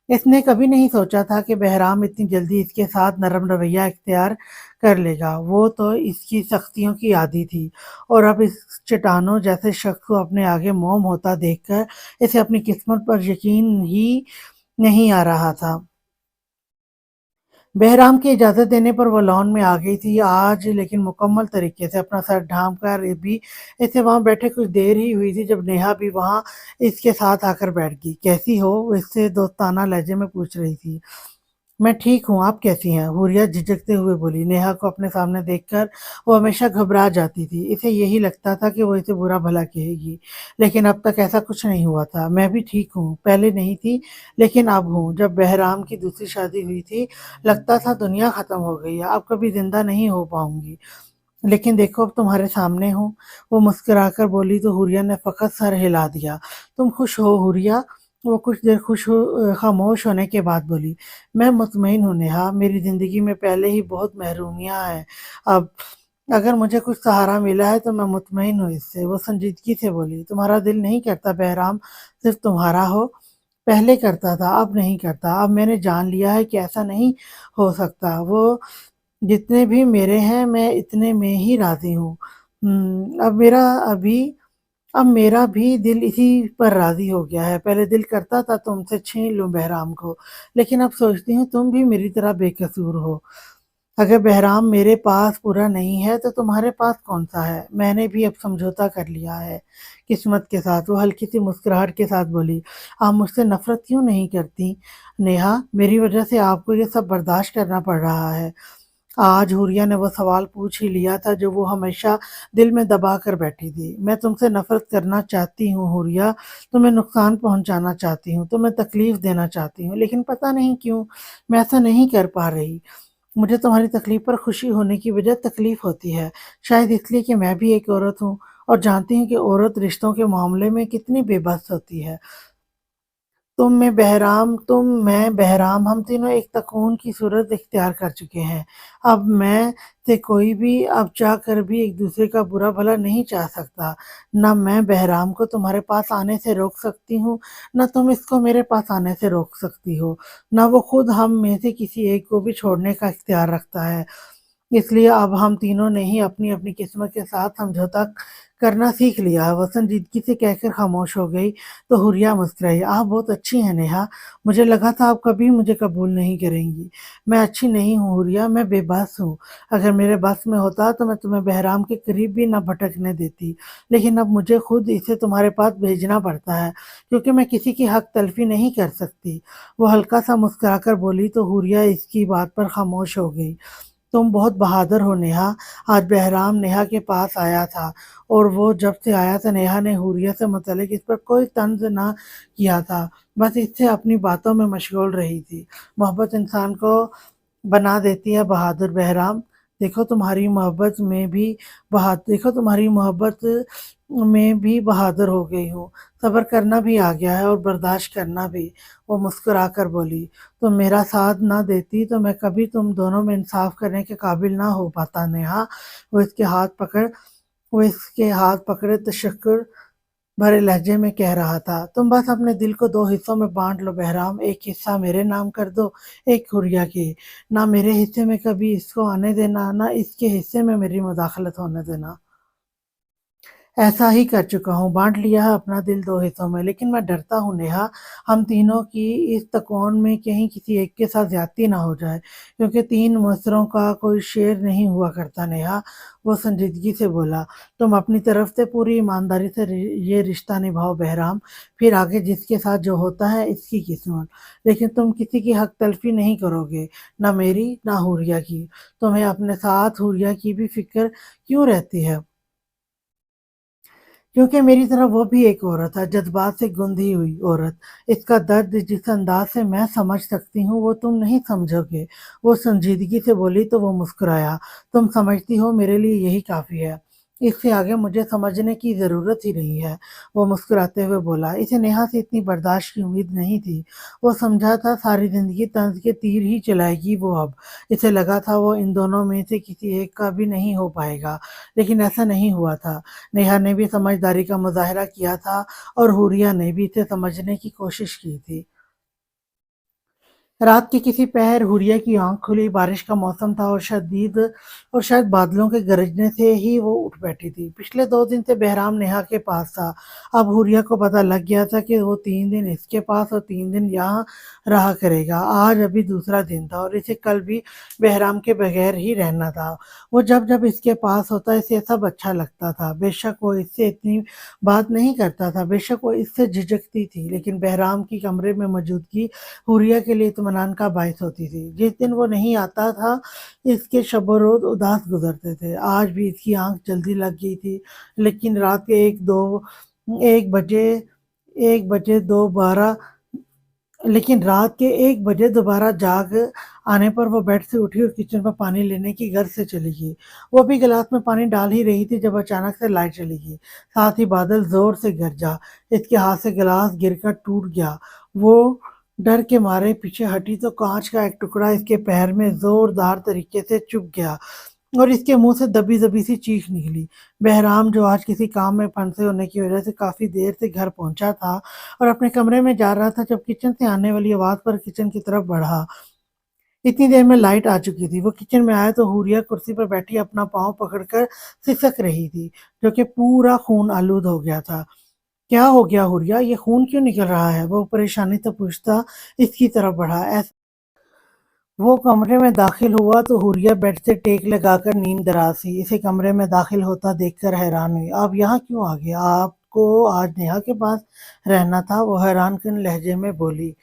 इसने कभी नहीं सोचा था कि बहराम इतनी जल्दी इसके साथ नरम रवैया इख्तियार कर लेगा। वो तो इसकी सख्तियों की आदी थी और अब इस चट्टानों जैसे शख्स को अपने आगे मौम होता देखकर इसे अपनी किस्मत पर यकीन ही नहीं आ रहा था। बहराम की इजाज़त देने पर वो लॉन में आ गई थी आज, लेकिन मुकम्मल तरीके से अपना सर ढाँप कर भी इसे वहाँ बैठे कुछ देर ही हुई थी जब नेहा भी वहाँ इसके साथ आकर बैठ गई। "कैसी हो?" वो इससे दोस्ताना लहजे में पूछ रही थी। "मैं ठीक हूँ, आप कैसी हैं?" हुरिया झिझकते हुए बोली। नेहा को अपने सामने देखकर वो हमेशा घबरा जाती थी। इसे यही लगता था कि वो इसे बुरा-भला कहेगी, लेकिन अब तक ऐसा कुछ नहीं हुआ था। "मैं भी ठीक हूँ, पहले नहीं थी, लेकिन अब हूँ। जब बहराम की दूसरी शादी हुई थी, लगता था दुनिया खत्म हो गई है, अब कभी ज़िंदा नहीं हो पाऊँगी। लेकिन देखो अब तुम्हारे सामने हूँ।" वो मुस्कुराकर बोली तो हुरिया ने फ़कत सर हिला दिया। "तुम खुश हो हुरिया?" वो कुछ देर खामोश होने के बाद बोली, "मैं मुतमईन हूँ नेहा, मेरी ज़िंदगी में पहले ही बहुत महरूमियाँ हैं। अब अगर मुझे कुछ सहारा मिला है तो मैं मुतमईन हूँ इससे।" वो संजीदगी से बोली, "तुम्हारा दिल नहीं करता बहराम सिर्फ़ तुम्हारा हो? पहले करता था, अब नहीं करता। अब मैंने जान लिया है कि ऐसा नहीं हो सकता। वो जितने भी मेरे हैं, मैं इतने में ही राज़ी हूँ। अब मेरा भी दिल इसी पर राज़ी हो गया है। पहले दिल करता था तुमसे छीन लूँ बहराम को, लेकिन अब सोचती हूँ तुम भी मेरी तरह बेकसूर हो। अगर बहराम मेरे पास पूरा नहीं है, तो तुम्हारे पास कौन-सा है? मैंने भी अब समझौता कर लिया है किस्मत के साथ।" वो हल्की-सी मुस्कुराहट के साथ बोली, "आप मुझसे नफ़रत क्यों नहीं करती नेहा? मेरी वज़ह से आपको ये सब बर्दाश्त करना पड़ रहा है।" आज हुरिया ने वो सवाल पूछ ही लिया था जो वो हमेशा दिल में दबा कर बैठी थी। "मैं तुमसे नफ़रत करना चाहती हूँ हुरिया, तुम्हें नुकसान पहुँचाना चाहती हूँ, तुम्हें तकलीफ़ देना चाहती हूँ, लेकिन पता नहीं क्यों मैं ऐसा नहीं कर पा रही। मुझे तुम्हारी तकलीफ़ पर खुशी होने की बजाय तकलीफ़ होती है। शायद इसलिए कि मैं भी एक औरत हूँ और जानती हूँ कि औरत रिश्तों के मामले में कितनी बेबस होती है। मैं, बहराम हम तीनों एक तकून की सूरत इख्तियार कर चुके हैं। अब मैं से कोई भी अब चाह कर भी एक-दूसरे का बुरा-भला नहीं चाह सकता। ना मैं बहराम को तुम्हारे पास आने से रोक सकती हूँ, ना तुम इसको मेरे पास आने से रोक सकती हो। ना वो खुद हम में से किसी एक को भी छोड़ने का इख्तियार रखता है। इसलिए अब हम तीनों ने ही अपनी-अपनी किस्मत के साथ समझौता करना सीख लिया है। वो संजीदगी से कहकर खामोश हो गई तो हुरिया मुस्कुराई। आप बहुत अच्छी हैं नेहा, मुझे लगा था आप कभी मुझे कबूल नहीं करेंगी। मैं अच्छी नहीं हूँ हुरिया, मैं बेबस हूँ। अगर मेरे बस में होता तो मैं तुम्हें बहराम के करीब भी ना भटकने देती, लेकिन अब मुझे खुद इसे तुम्हारे पास भेजना पड़ता है, क्योंकि मैं किसी की हक तलफी नहीं कर सकती। वो हल्का सा मुस्कुराकर बोली तो हुरिया इसकी बात पर खामोश हो गई। तुम बहुत बहादुर हो नेहा। आज बहराम नेहा के पास आया था, और वो जब से आया था नेहा ने हुरिया से मुतल्लिक इस पर कोई तंज ना किया था, बस इससे अपनी बातों में मशगूल रही थी। मोहब्बत इंसान को बना देती है बहादुर बहराम। देखो तुम्हारी मोहब्बत में भी बहादुर हो गई हूँ। सब्र करना भी आ गया है और बर्दाश्त करना भी। वो मुस्कुरा कर बोली, तुम मेरा साथ ना देती तो मैं कभी तुम दोनों में इंसाफ करने के काबिल ना हो पाता नेहा। वो इसके हाथ पकड़ वो इसके हाथ पकड़े तशक्कुर भरे लहजे में कह रहा था, तुम बस अपने दिल को दो हिस्सों में बांट लो बहराम, एक हिस्सा मेरे नाम कर दो, एक हुरिया के। ना मेरे हिस्से में कभी इसको आने देना, ना इसके हिस्से में मेरी मुदाखलत होने देना। ऐसा ही कर चुका हूँ, बाँट लिया है अपना दिल 2 हिस्सों में, लेकिन मैं डरता हूँ नेहा, हम तीनों की इस तकोन में कहीं किसी एक के साथ ज़्यादती ना हो जाए, क्योंकि 3 मुसरों का कोई शेर नहीं हुआ करता नेहा। वो संजीदगी से बोला, तुम अपनी तरफ से पूरी ईमानदारी से ये रिश्ता निभाओ बहराम, फिर आगे जिसके साथ जो होता है इसकी किस्मत। लेकिन तुम किसी की हक तलफी नहीं करोगे, ना मेरी ना हुरिया की। तुम्हें अपने साथ हुरिया की भी फिक्र क्यों रहती है? क्योंकि मेरी तरह वो भी एक औरत है, जज़्बात से गुंधी हुई औरत। इसका दर्द जिस अंदाज़ से मैं समझ सकती हूँ, वो तुम नहीं समझोगे। वो संजीदगी से बोली तो वो मुस्कुराया। तुम समझती हो मेरे लिए यही काफ़ी है। इससे आगे मुझे समझने की ज़रूरत ही नहीं है। वो मुस्कुराते हुए बोला। इसे नेहा से इतनी बर्दाश्त की उम्मीद नहीं थी। वो समझा था सारी ज़िंदगी तंज़ के तीर ही चलाएगी वो अब। इसे लगा था वो इन दोनों में से किसी एक का भी नहीं हो पाएगा, लेकिन ऐसा नहीं हुआ था। नेहा ने भी समझदारी का मुज़ाहिरा किया था और हुरिया ने भी इसे समझने की कोशिश की थी। रात के किसी पहर हुरिया की आँख खुली, बारिश का मौसम था और शायद बादलों के गरजने से ही वो उठ बैठी थी। पिछले 2 दिन से बहराम नेहा के पास था। अब हुरिया को पता लग गया था कि वो 3 दिन इसके पास और 3 दिन यहाँ रहा करेगा। आज अभी दूसरा दिन था और इसे कल भी बहराम के बगैर ही रहना था। वो जब-जब इसके पास होता इसे सब अच्छा लगता था। बेशक वो इससे इतनी बात नहीं करता था, बेशक वो इससे झिझकती थी, लेकिन बहराम की कमरे में मौजूदगी हुरिया के लिए इत्मीनान का बायस होती थी। जिस दिन वो नहीं आता था, इसके शब-ओ-रोज़ उदास गुज़रते थे। आज भी इसकी आँख जल्दी लग गई थी, लेकिन रात के 1 बजे 1 बजे 2:12 लेकिन रात के 1 बजे दोबारा जाग आने पर वो बेड से उठी और किचन में पानी लेने की गर्ज से चली गई। वो भी गिलास में पानी डाल ही रही थी जब अचानक से लाइट चली गई। साथ ही बादल ज़ोर से गरजा। इसके हाथ से गिलास गिरकर टूट गया। वो डर के मारे पीछे हटी तो काँच का एक टुकड़ा इसके पैर में ज़ोरदार तरीके से चुभ गया और इसके मुँह से दबी-दबी सी चीख निकली। बहराम, जो आज किसी काम में फंसे होने की वजह से काफ़ी देर से घर पहुँचा था और अपने कमरे में जा रहा था, जब किचन से आने वाली आवाज़ पर किचन की तरफ बढ़ा। इतनी देर में लाइट आ चुकी थी। वो किचन में आया तो हुरिया कुर्सी पर बैठी अपना पाँव पकड़कर सिसक रही थी, जो कि पूरा खून आलूद हो गया था। क्या हो गया हुरिया? ये खून क्यों निकल रहा है? वो परेशानी से पूछता इसकी तरफ बढ़ा। वो कमरे में दाखिल हुआ तो हुरिया बेड से टेक लगाकर नींद-दराज़ थी। इसे कमरे में दाखिल होता देखकर हैरान हुई। आप यहाँ क्यों आ गए? आपको आज नेहा के पास रहना था, वो हैरानकुन लहजे में बोली।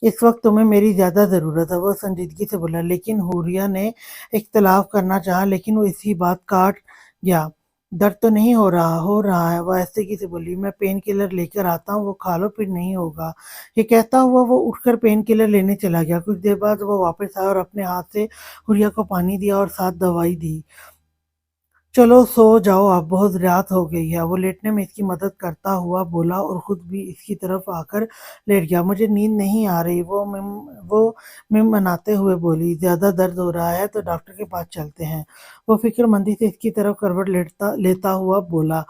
इस वक़्त तुम्हें मेरी ज़्यादा ज़रूरत है, वो संजीदगी से बोला। लेकिन हुरिया ने इख्तलाफ़ करना चाहा, लेकिन वो इसी बात काट गया। दर्द तो नहीं हो रहा है, वो आहिस्तगी से बोली। मैं पेन किलर लेकर आता हूँ, वो खा लो फिर नहीं होगा। ये कहता हुआ वो उठकर पेन किलर लेने चला गया। कुछ देर बाद वो वापस आया और अपने हाथ से हुरिया को पानी दिया और साथ दवाई दी। चलो सो जाओ, अब बहुत रात हो गई है। वो लेटने में इसकी मदद करता हुआ बोला और खुद भी इसकी तरफ आकर लेट गया। मुझे नींद नहीं आ रही, वो मिनमनाते हुए बोली। ज़्यादा दर्द हो रहा है तो डॉक्टर के पास चलते हैं। वो फ़िक्रमंदी से इसकी तरफ करवट लेता हुआ बोला।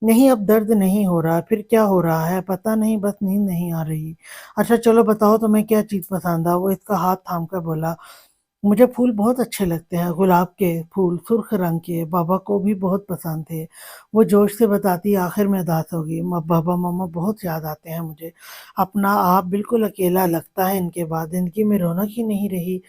नहीं, अब दर्द नहीं हो रहा, फिर क्या हो रहा है? पता नहीं, बस नींद नहीं आ रही। अच्छा चलो बताओ तुम्हें क्या चीज़ पसंद है? वो इसका हाथ थाम कर बोला। मुझे फूल बहुत अच्छे लगते हैं, गुलाब के फूल, सुर्ख रंग के, बाबा को भी बहुत पसंद थे। वो जोश से बताती, आखिर में उदास हो गई। बाबा मम्मा बहुत याद आते हैं मुझे। अपना आप बिल्कुल अकेला लगता है इनके बाद, ज़िंदगी में रौनक ही नहीं रही।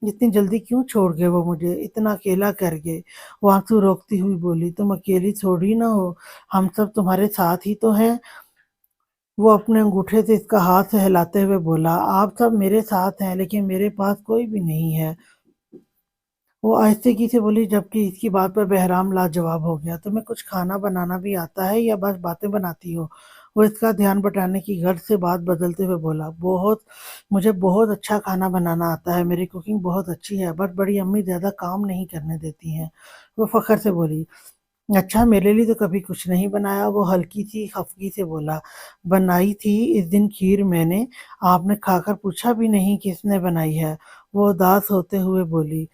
इतनी जल्दी क्यों छोड़ गए वो मुझे, इतना अकेला कर गए। वो आँसू रोकती हुई बोली, तुम अकेली थोड़ी ना हो, हम सब तुम्हारे साथ ही तो हैं। वो अपने अंगूठे से इसका हाथ सहलाते हुए बोला, आप सब मेरे साथ हैं, लेकिन मेरे पास कोई भी नहीं है। वो आहिस्तेगी से बोली, जबकि इसकी बात पर बहराम लाजवाब हो गया। तुम्हें कुछ खाना बनाना भी आता है या बस बातें बनाती हो? वो इसका ध्यान बटाने की गर्ज से बात बदलते हुए बोला, मुझे बहुत अच्छा खाना बनाना आता है। मेरी कुकिंग बहुत अच्छी है, बट बड़ी अम्मी ज़्यादा काम नहीं करने देती हैं। वो फ़ख्र से बोली, अच्छा, मेरे लिए तो कभी कुछ नहीं बनाया। वो हल्की सी खफगी से बोला, बनाई थी इस दिन खीर मैंने, आपने खाकर पूछा भी नहीं किसने बनाई है। वो उदास होते हुए बोली,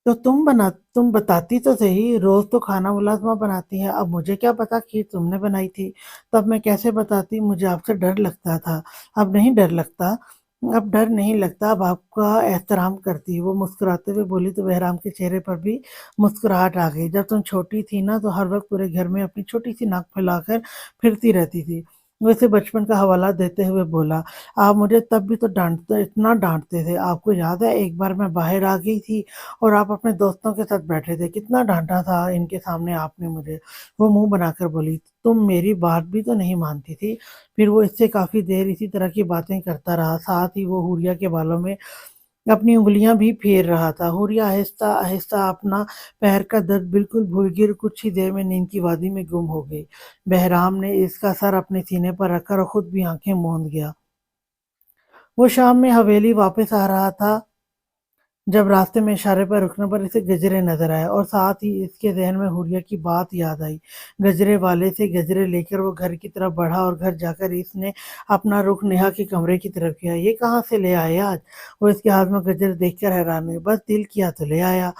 तो तुम बताती तो सही, रोज तो खाना मुलाजमा बनाती है। अब मुझे क्या पता कि तुमने बनाई थी। तब मैं कैसे बताती, मुझे आपसे डर लगता था। अब नहीं डर लगता। अब डर नहीं लगता, अब आपका एहतराम करती। वो मुस्कुराते हुए बोली तो बहराम के चेहरे पर भी मुस्कुराहट आ गई। जब तुम छोटी थी ना तो हर वक्त पूरे घर में अपनी छोटी सी नाक फैलाकर फिरती रहती थी। वैसे बचपन का हवाला देते हुए बोला, आप मुझे तब भी तो डांटते, इतना डांटते थे। आपको याद है एक बार मैं बाहर आ गई थी और आप अपने दोस्तों के साथ बैठे थे, कितना डाँटा था इनके सामने आपने मुझे। वो मुँह बनाकर बोली, तुम मेरी बात भी तो नहीं मानती थी। फिर वो इससे काफ़ी देर इसी तरह की बातें करता रहा, साथ ही वो हुरिया के बालों में अपनी उँगलियाँ भी फेर रहा था। हुरिया आहिस्ता-आहिस्ता अपना पैर का दर्द बिल्कुल भूल गई और कुछ ही देर में नींद की वादी में गुम हो गई। बहराम ने इसका सर अपने सीने पर रखकर और खुद भी आँखें मूंद गया। वो शाम में हवेली वापस आ रहा था जब रास्ते में इशारे पर रुकने पर इसे गजरे नजर आए और साथ ही इसके ज़हन में हुरिया की बात याद आई। गजरे वाले से गजरे लेकर वो घर की तरफ बढ़ा और घर जाकर इसने अपना रुख नेहा के कमरे की तरफ किया। ये कहाँ से ले आए आज? वो इसके हाथ में गजरे देखकर हैरान हुई। बस दिल किया तो ले आया।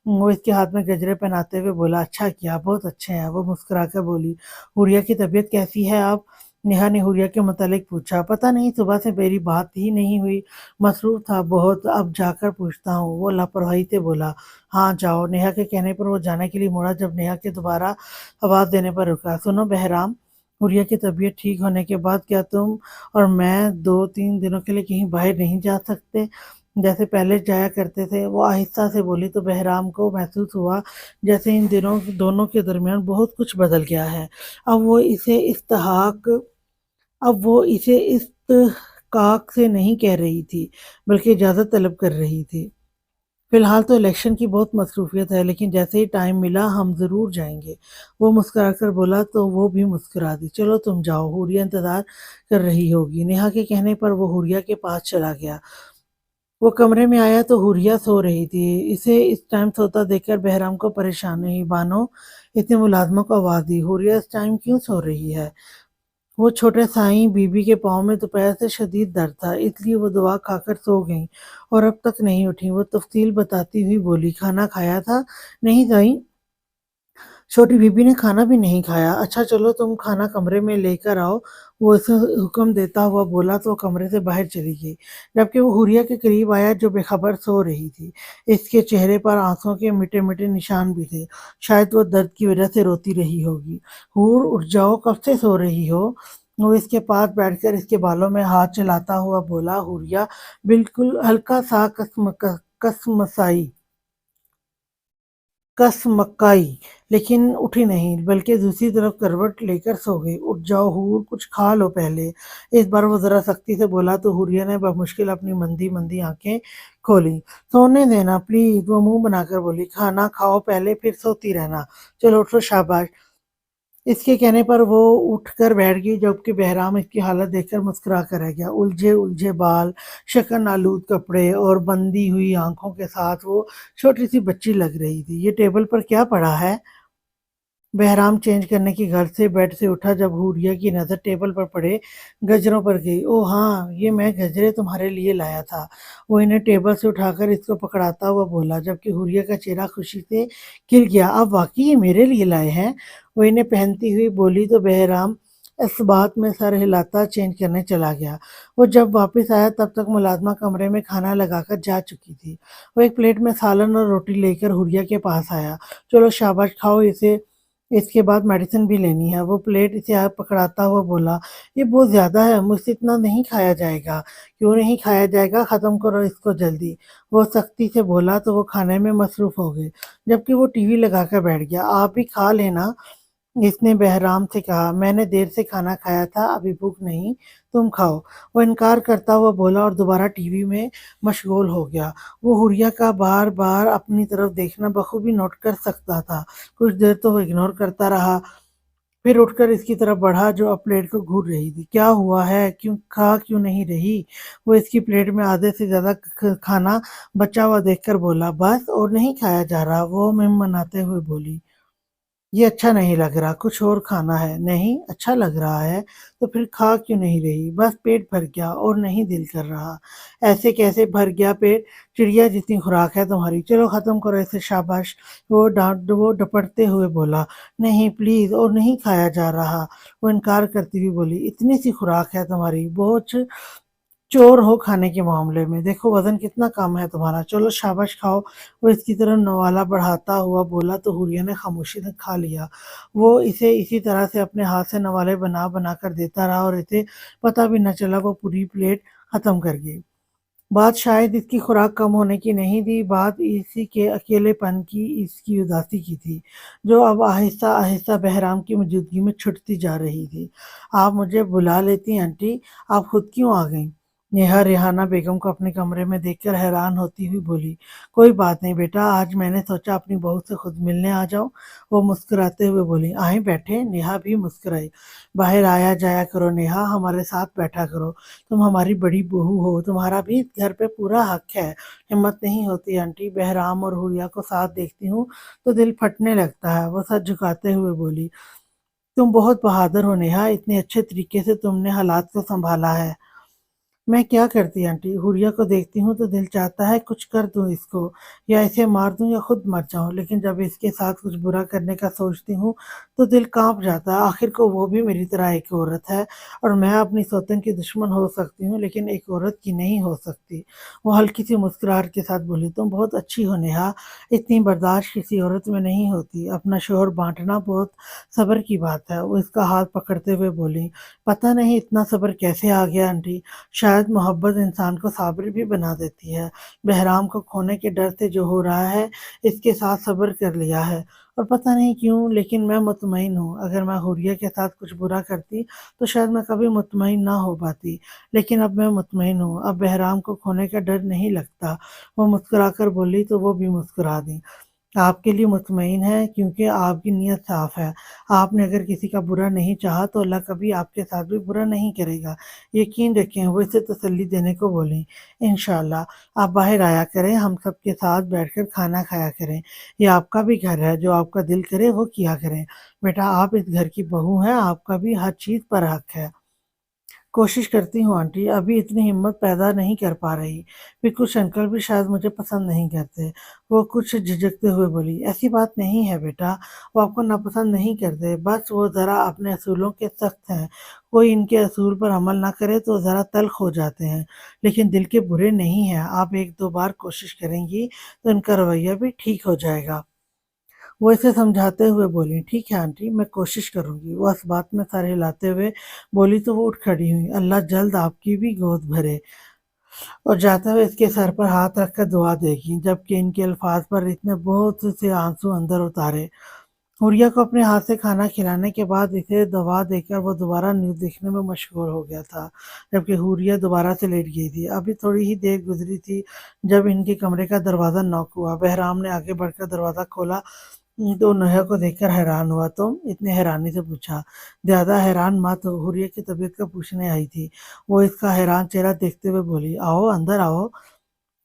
वो इसके हाथ में गजरे पहनाते हुए बोला, अच्छा किया, बहुत अच्छे हैं। वो मुस्कुराकर बोली, हुरिया की तबीयत कैसी है अब? नेहा ने हुरिया के मुतालिक पूछा। पता नहीं, सुबह से मेरी बात ही नहीं हुई, मसरूफ़ था बहुत, अब जाकर पूछता हूँ। वो लापरवाही से बोला, हाँ जाओ। नेहा के कहने पर वो जाने के लिए मुड़ा जब नेहा के दोबारा आवाज़ देने पर रुका। सुनो बहराम, हुरिया की तबीयत ठीक होने के बाद क्या तुम और मैं 2-3 दिनों के लिए कहीं बाहर नहीं जा सकते जैसे पहले जाया करते थे? वो आहिस्ता से बोली तो बहराम को महसूस हुआ जैसे इन दिनों दोनों के दरमियान बहुत कुछ बदल गया है। अब वो इसे इस्तेहाक अब वो इसे इस्तेहकाक से नहीं कह रही थी, बल्कि इजाज़त तलब कर रही थी। फ़िलहाल तो इलेक्शन की बहुत मसरूफ़ियत है, लेकिन जैसे ही टाइम मिला हम ज़रूर जाएँगे। वो मुस्कुराकर बोला तो वो भी मुस्कुरा दी। चलो तुम जाओ, हुरिया इंतज़ार कर रही होगी। नेहा के कहने पर वो हुरिया के पास चला गया। वो कमरे में आया तो हुरिया सो रही थी। इसे इस टाइम सोता देखकर बहराम को परेशानी हुई। बानो, इसने मुलाज़िमा को आवाज़ दी, हुरिया इस टाइम क्यों सो रही है? वो छोटे साईं बीबी के पाँव में दोपहर से शदीद दर्द था, इसलिए वो दवा खाकर सो गईं और अब तक नहीं उठी। वो तफ़सील बताती हुई बोली, खाना खाया था? नहीं साईं, छोटी बीबी ने खाना भी नहीं खाया। अच्छा चलो तुम खाना कमरे में लेकर आओ। वो उसे हुक्म देता हुआ बोला तो वो कमरे से बाहर चली गई, जबकि वो हुरिया के करीब आया जो बेखबर सो रही थी। इसके चेहरे पर आंसुओं के मिटे-मिटे निशान भी थे। शायद वो दर्द की वजह से रोती रही होगी। हूर उठ जाओ, कब से सो रही हो? वो इसके पास बैठकर इसके बालों में हाथ चलाता हुआ बोला। हुरिया बिल्कुल हल्का-सा कसमकाई, लेकिन उठी नहीं, बल्कि दूसरी तरफ करवट लेकर सो गई। उठ जाओ हूर, कुछ खा लो पहले। इस बार वो ज़रा सख्ती से बोला तो हुरिया ने बमुश्किल अपनी मंदी-मंदी आँखें खोलीं। सोने देना प्लीज़, वो मुँह बनाकर बोली। खाना खाओ पहले, फिर सोती रहना। चलो उठो, शाबाश। इसके कहने पर वो उठकर बैठ गई, जबकि बहराम इसकी हालत देखकर मुस्कुरा कर रह गया। उलझे-उलझे बाल, शकन-आलूद कपड़े और बंधी हुई आँखों के साथ वो छोटी-सी बच्ची लग रही थी। ये टेबल पर क्या पड़ा है? बहराम चेंज करने की गर्ज से बेड से उठा जब हुरिया की नज़र टेबल पर पड़े गजरों पर गई। ओह हाँ, ये मैं गजरे तुम्हारे लिए लाया था। वो इन्हें टेबल से उठाकर इसको पकड़ाता हुआ बोला, जबकि हुरिया का चेहरा खुशी से खिल गया। आप वाक़ई ये मेरे लिए लाए हैं? वो इन्हें पहनती हुई बोली तो बहराम اس بات میں سر ہلاتا چینج کرنے چلا گیا۔ وہ جب واپس آیا تب تک ملازمہ کمرے میں کھانا لگا کر جا چکی تھی۔ وہ ایک پلیٹ میں سالن اور روٹی لے کر حوریہ کے پاس آیا۔ چلو شاباش کھاؤ اسے، اس کے بعد میڈیسن بھی لینی ہے۔ وہ پلیٹ اسے پکڑاتا ہوا بولا، یہ بہت زیادہ ہے، مجھ سے اتنا نہیں کھایا جائے گا۔ کیوں نہیں کھایا جائے گا؟ ختم کرو اس کو جلدی، وہ سختی سے بولا تو وہ کھانے میں مصروف ہو گئے، جبکہ وہ ٹی وی لگا کر بیٹھ گیا۔ آپ بھی کھا لینا، اس نے بہرام سے کہا، میں نے دیر سے کھانا کھایا تھا، ابھی بھوک نہیں، تم کھاؤ۔ وہ انکار کرتا ہوا بولا اور دوبارہ ٹی وی میں مشغول ہو گیا۔ وہ حوریہ کا بار بار اپنی طرف دیکھنا بخوبی نوٹ کر سکتا تھا۔ کچھ دیر تو وہ اگنور کرتا رہا، پھر اٹھ کر اس کی طرف بڑھا جو اب پلیٹ کو گھور رہی تھی۔ کیا ہوا ہے؟ کیوں نہیں رہی؟ وہ اس کی پلیٹ میں آدھے سے زیادہ کھانا بچا ہوا دیکھ کر بولا، بس اور نہیں کھایا جا رہا؟ وہ منمناتے ہوئے بولی، یہ اچھا نہیں لگ رہا، کچھ اور کھانا ہے؟ نہیں اچھا لگ رہا ہے تو پھر کھا کیوں نہیں رہی؟ بس پیٹ بھر گیا اور نہیں دل کر رہا۔ ایسے کیسے بھر گیا پیٹ؟ چڑیا جتنی خوراک ہے تمہاری، چلو ختم کرو اسے، شاباش۔ وہ ڈپٹتے ہوئے بولا، نہیں پلیز، اور نہیں کھایا جا رہا۔ وہ انکار کرتی ہوئی بولی، اتنی سی خوراک ہے تمہاری، بہت چور ہو کھانے کے معاملے میں، دیکھو وزن کتنا کم ہے تمہارا، چلو شاباش کھاؤ۔ وہ اس کی طرف نوالا بڑھاتا ہوا بولا تو حوریہ نے خاموشی سے کھا لیا۔ وہ اسے اسی طرح سے اپنے ہاتھ سے نوالے بنا بنا کر دیتا رہا اور اسے پتہ بھی نہ چلا وہ پوری پلیٹ ختم کر گئی۔ بات شاید اس کی خوراک کم ہونے کی نہیں تھی، بات اسی کے اکیلے پن کی، اس کی اداسی کی تھی، جو اب آہستہ آہستہ بہرام کی موجودگی میں چھٹتی جا رہی تھی۔ آپ مجھے بلا لیتی آنٹی، آپ خود کیوں آ گئیں؟ نیہا ریحانہ بیگم کو اپنے کمرے میں دیکھ کر حیران ہوتی ہوئی بولی، کوئی بات نہیں بیٹا، آج میں نے سوچا اپنی بہو سے خود ملنے آ جاؤں۔ وہ مسکراتے ہوئے بولی، آئیں بیٹھے۔ نیہا بھی مسکرائی، باہر آیا جایا کرو نیہا، ہمارے ساتھ بیٹھا کرو، تم ہماری بڑی بہو ہو، تمہارا بھی اس گھر پہ پورا حق ہے۔ ہمت نہیں ہوتی آنٹی، بہرام اور حوریہ کو ساتھ دیکھتی ہوں تو دل پھٹنے لگتا ہے۔ وہ سر جھکاتے ہوئے بولی، تم بہت بہادر ہو نیہا، اتنے اچھے طریقے سے تم نے حالات کو سنبھالا ہے۔ میں کیا کرتی آنٹی، حوریہ کو دیکھتی ہوں تو دل چاہتا ہے کچھ کر دوں اس کو، یا اسے مار دوں یا خود مر جاؤں، لیکن جب اس کے ساتھ کچھ برا کرنے کا سوچتی ہوں تو دل کانپ جاتا ہے۔ آخر کو وہ بھی میری طرح ایک عورت ہے، اور میں اپنی سوتن کی دشمن ہو سکتی ہوں لیکن ایک عورت کی نہیں ہو سکتی۔ وہ ہلکی سی مسکراہٹ کے ساتھ بولی، تم بہت اچھی ہو نیہا، اتنی برداشت کسی عورت میں نہیں ہوتی، اپنا شوہر بانٹنا بہت صبر کی بات ہے۔ وہ اس کا ہاتھ پکڑتے ہوئے بولی، پتہ نہیں اتنا صبر کیسے آ گیا آنٹی، شاید محبت انسان کو صابر بھی بنا دیتی ہے۔ بہرام کو کھونے کے ڈر سے جو ہو رہا ہے اس کے ساتھ صبر کر لیا ہے، اور پتہ نہیں کیوں لیکن میں مطمئن ہوں، اگر میں حوریہ کے ساتھ کچھ برا کرتی تو شاید میں کبھی مطمئن نہ ہو پاتی، لیکن اب میں مطمئن ہوں، اب بہرام کو کھونے کا ڈر نہیں لگتا۔ وہ مسکرا کر بولی تو وہ بھی مسکرا دی، آپ کے لیے مطمئن ہے کیونکہ آپ کی نیت صاف ہے، آپ نے اگر کسی کا برا نہیں چاہا تو اللہ کبھی آپ کے ساتھ بھی برا نہیں کرے گا، یقین رکھیں۔ وہ اسے تسلی دینے کو بولیں، انشاءاللہ آپ باہر آیا کریں، ہم سب کے ساتھ بیٹھ کر کھانا کھایا کریں، یہ آپ کا بھی گھر ہے، جو آپ کا دل کرے وہ کیا کریں، بیٹا آپ اس گھر کی بہو ہیں، آپ کا بھی ہر چیز پر حق ہے۔ کوشش کرتی ہوں آنٹی، ابھی اتنی ہمت پیدا نہیں کر پا رہی، پھر کچھ انکل بھی شاید مجھے پسند نہیں کرتے۔ وہ کچھ جھجکتے ہوئے بولی، ایسی بات نہیں ہے بیٹا، وہ آپ کو ناپسند نہیں کرتے، بس وہ ذرا اپنے اصولوں کے سخت ہیں، کوئی ان کے اصول پر عمل نہ کرے تو ذرا تلخ ہو جاتے ہیں، لیکن دل کے برے نہیں ہیں، آپ ایک دو بار کوشش کریں گی تو ان کا رویہ بھی ٹھیک ہو جائے گا۔ وہ اسے سمجھاتے ہوئے بولی، ٹھیک ہے آنٹی، میں کوشش کروں گی۔ وہ اس بات میں سر ہلاتے ہوئے بولی تو وہ اٹھ کھڑی ہوئی، اللہ جلد آپ کی بھی گود بھرے، اور جاتے ہوئے اس کے سر پر ہاتھ رکھ کر دعا دے گی، جبکہ ان کے الفاظ پر اتنے بہت سے آنسو اندر اتارے۔ حوریہ کو اپنے ہاتھ سے کھانا کھلانے کے بعد اسے دوا دے کر وہ دوبارہ نیوز دیکھنے میں مشغول ہو گیا تھا، جبکہ حوریہ دوبارہ سے لیٹ گئی تھی۔ ابھی تھوڑی ہی دیر گزری تھی جب ان کے کمرے کا دروازہ نوک ہوا۔ بہرام نے آگے بڑھ کر دروازہ کھولا تو نیہا کو دیکھ کر حیران ہوا۔ تم؟ اتنے حیرانی سے پوچھا۔ زیادہ حیران مت ہو، حوریہ کی طبیعت کا پوچھنے آئی تھی۔ وہ اس کا حیران چہرہ دیکھتے ہوئے بولی، آؤ اندر آؤ۔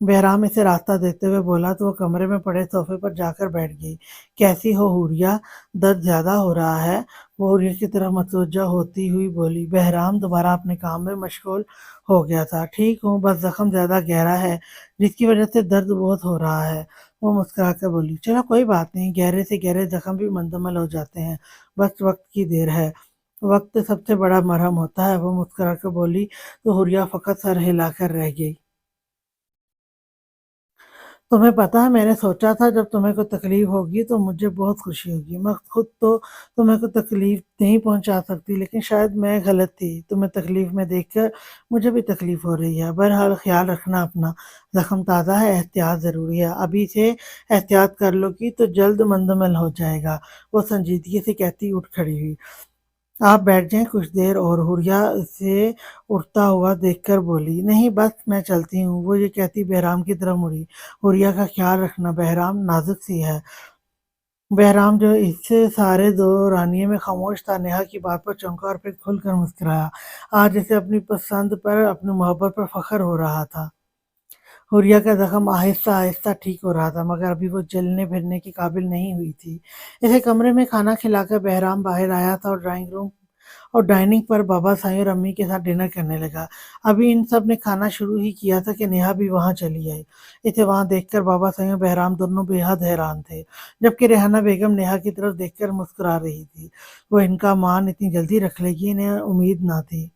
بہرام اسے راستہ دیتے ہوئے بولا تو وہ کمرے میں پڑے صوفے پر جا کر بیٹھ گئی۔ کیسی ہو حوریہ، درد زیادہ ہو رہا ہے؟ وہ حوریہ کی طرف متوجہ ہوتی ہوئی بولی۔ بہرام دوبارہ اپنے کام میں مشغول ہو گیا تھا، ٹھیک ہوں، بس زخم زیادہ گہرا ہے جس کی وجہ سے درد بہت ہو رہا ہے۔ وہ مسکرا کر بولی، چلو کوئی بات نہیں، گہرے سے گہرے زخم بھی منجمل ہو جاتے ہیں، بس وقت کی دیر ہے۔ वक्त सबसे बड़ा मरहम होता है, वो मुस्कुरा कर बोली, तो हुरिया फ़कत सर हिलाकर रह गई। तुम्हें पता है मैंने सोचा था जब तुम्हें कोई तकलीफ़ होगी तो मुझे बहुत खुशी होगी। मैं खुद तो तुम्हें कोई तकलीफ़ नहीं पहुँचा सकती लेकिन शायद मैं गलत थी। तुम्हें तकलीफ़ में देखकर मुझे भी तकलीफ़ हो रही है। बहरहाल ख़्याल रखना अपना। ज़ख्म ताज़ा है, एहतियात ज़रूरी है। अभी से एहतियात कर लोगी तो जल्द मंजमल हो जाएगा। वो संजीदगी से कहती उठ खड़ी हुई। आप बैठ जाएँ कुछ देर और हुरिया उसे उठता हुआ देखकर बोली, नहीं बस मैं चलती हूँ। वो ये कहती बहराम की तरफ मुड़ी। हुरिया का ख्याल रखना, बहराम नाज़ुक सी है। बहराम जो इससे सारे दौरानिये में खामोश था, नेहा की बात पर चौंका और फिर खुलकर मुस्कुराया। आज इसे अपनी पसंद पर, अपनी मोहब्बत पर फ़ख्र हो रहा था। हुरिया का ज़ख्म आहिस्ता-आहिस्ता ठीक हो रहा था, मगर अभी वो चलने-फिरने की काबिल नहीं हुई थी। इसे कमरे में खाना खिलाकर बहराम बाहर आया था और डाइनिंग पर बाबा साईं और अम्मी के साथ डिनर करने लगा। अभी इन सब ने खाना शुरू ही किया था कि नेहा भी वहाँ चली आई। इसे वहाँ देखकर बाबा साईं और बहराम दोनों बेहद हैरान थे, जबकि रेहाना बेगम नेहा की तरफ देखकर मुस्कुरा रही थी। वो इनका मान इतनी जल्दी रख लेगी, इन्हें उम्मीद ना थी।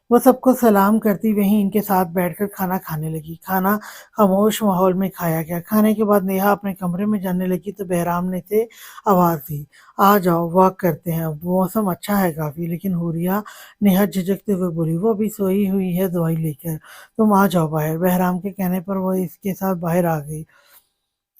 वो सबको सलाम करती वहीं इनके साथ बैठकर खाना खाने लगी। खाना खामोश माहौल में खाया गया। खाने के बाद नेहा अपने कमरे में जाने लगी तो बहराम ने से आवाज़ दी, "आ जाओ, वॉक करते हैं। मौसम अच्छा है काफ़ी।" लेकिन हुरिया नेहा झिझकते हुए बोली, "वो अभी सोई हुई है दवाई लेकर। तुम आ जाओ बाहर।" बहराम के कहने पर वो इसके साथ बाहर आ गई।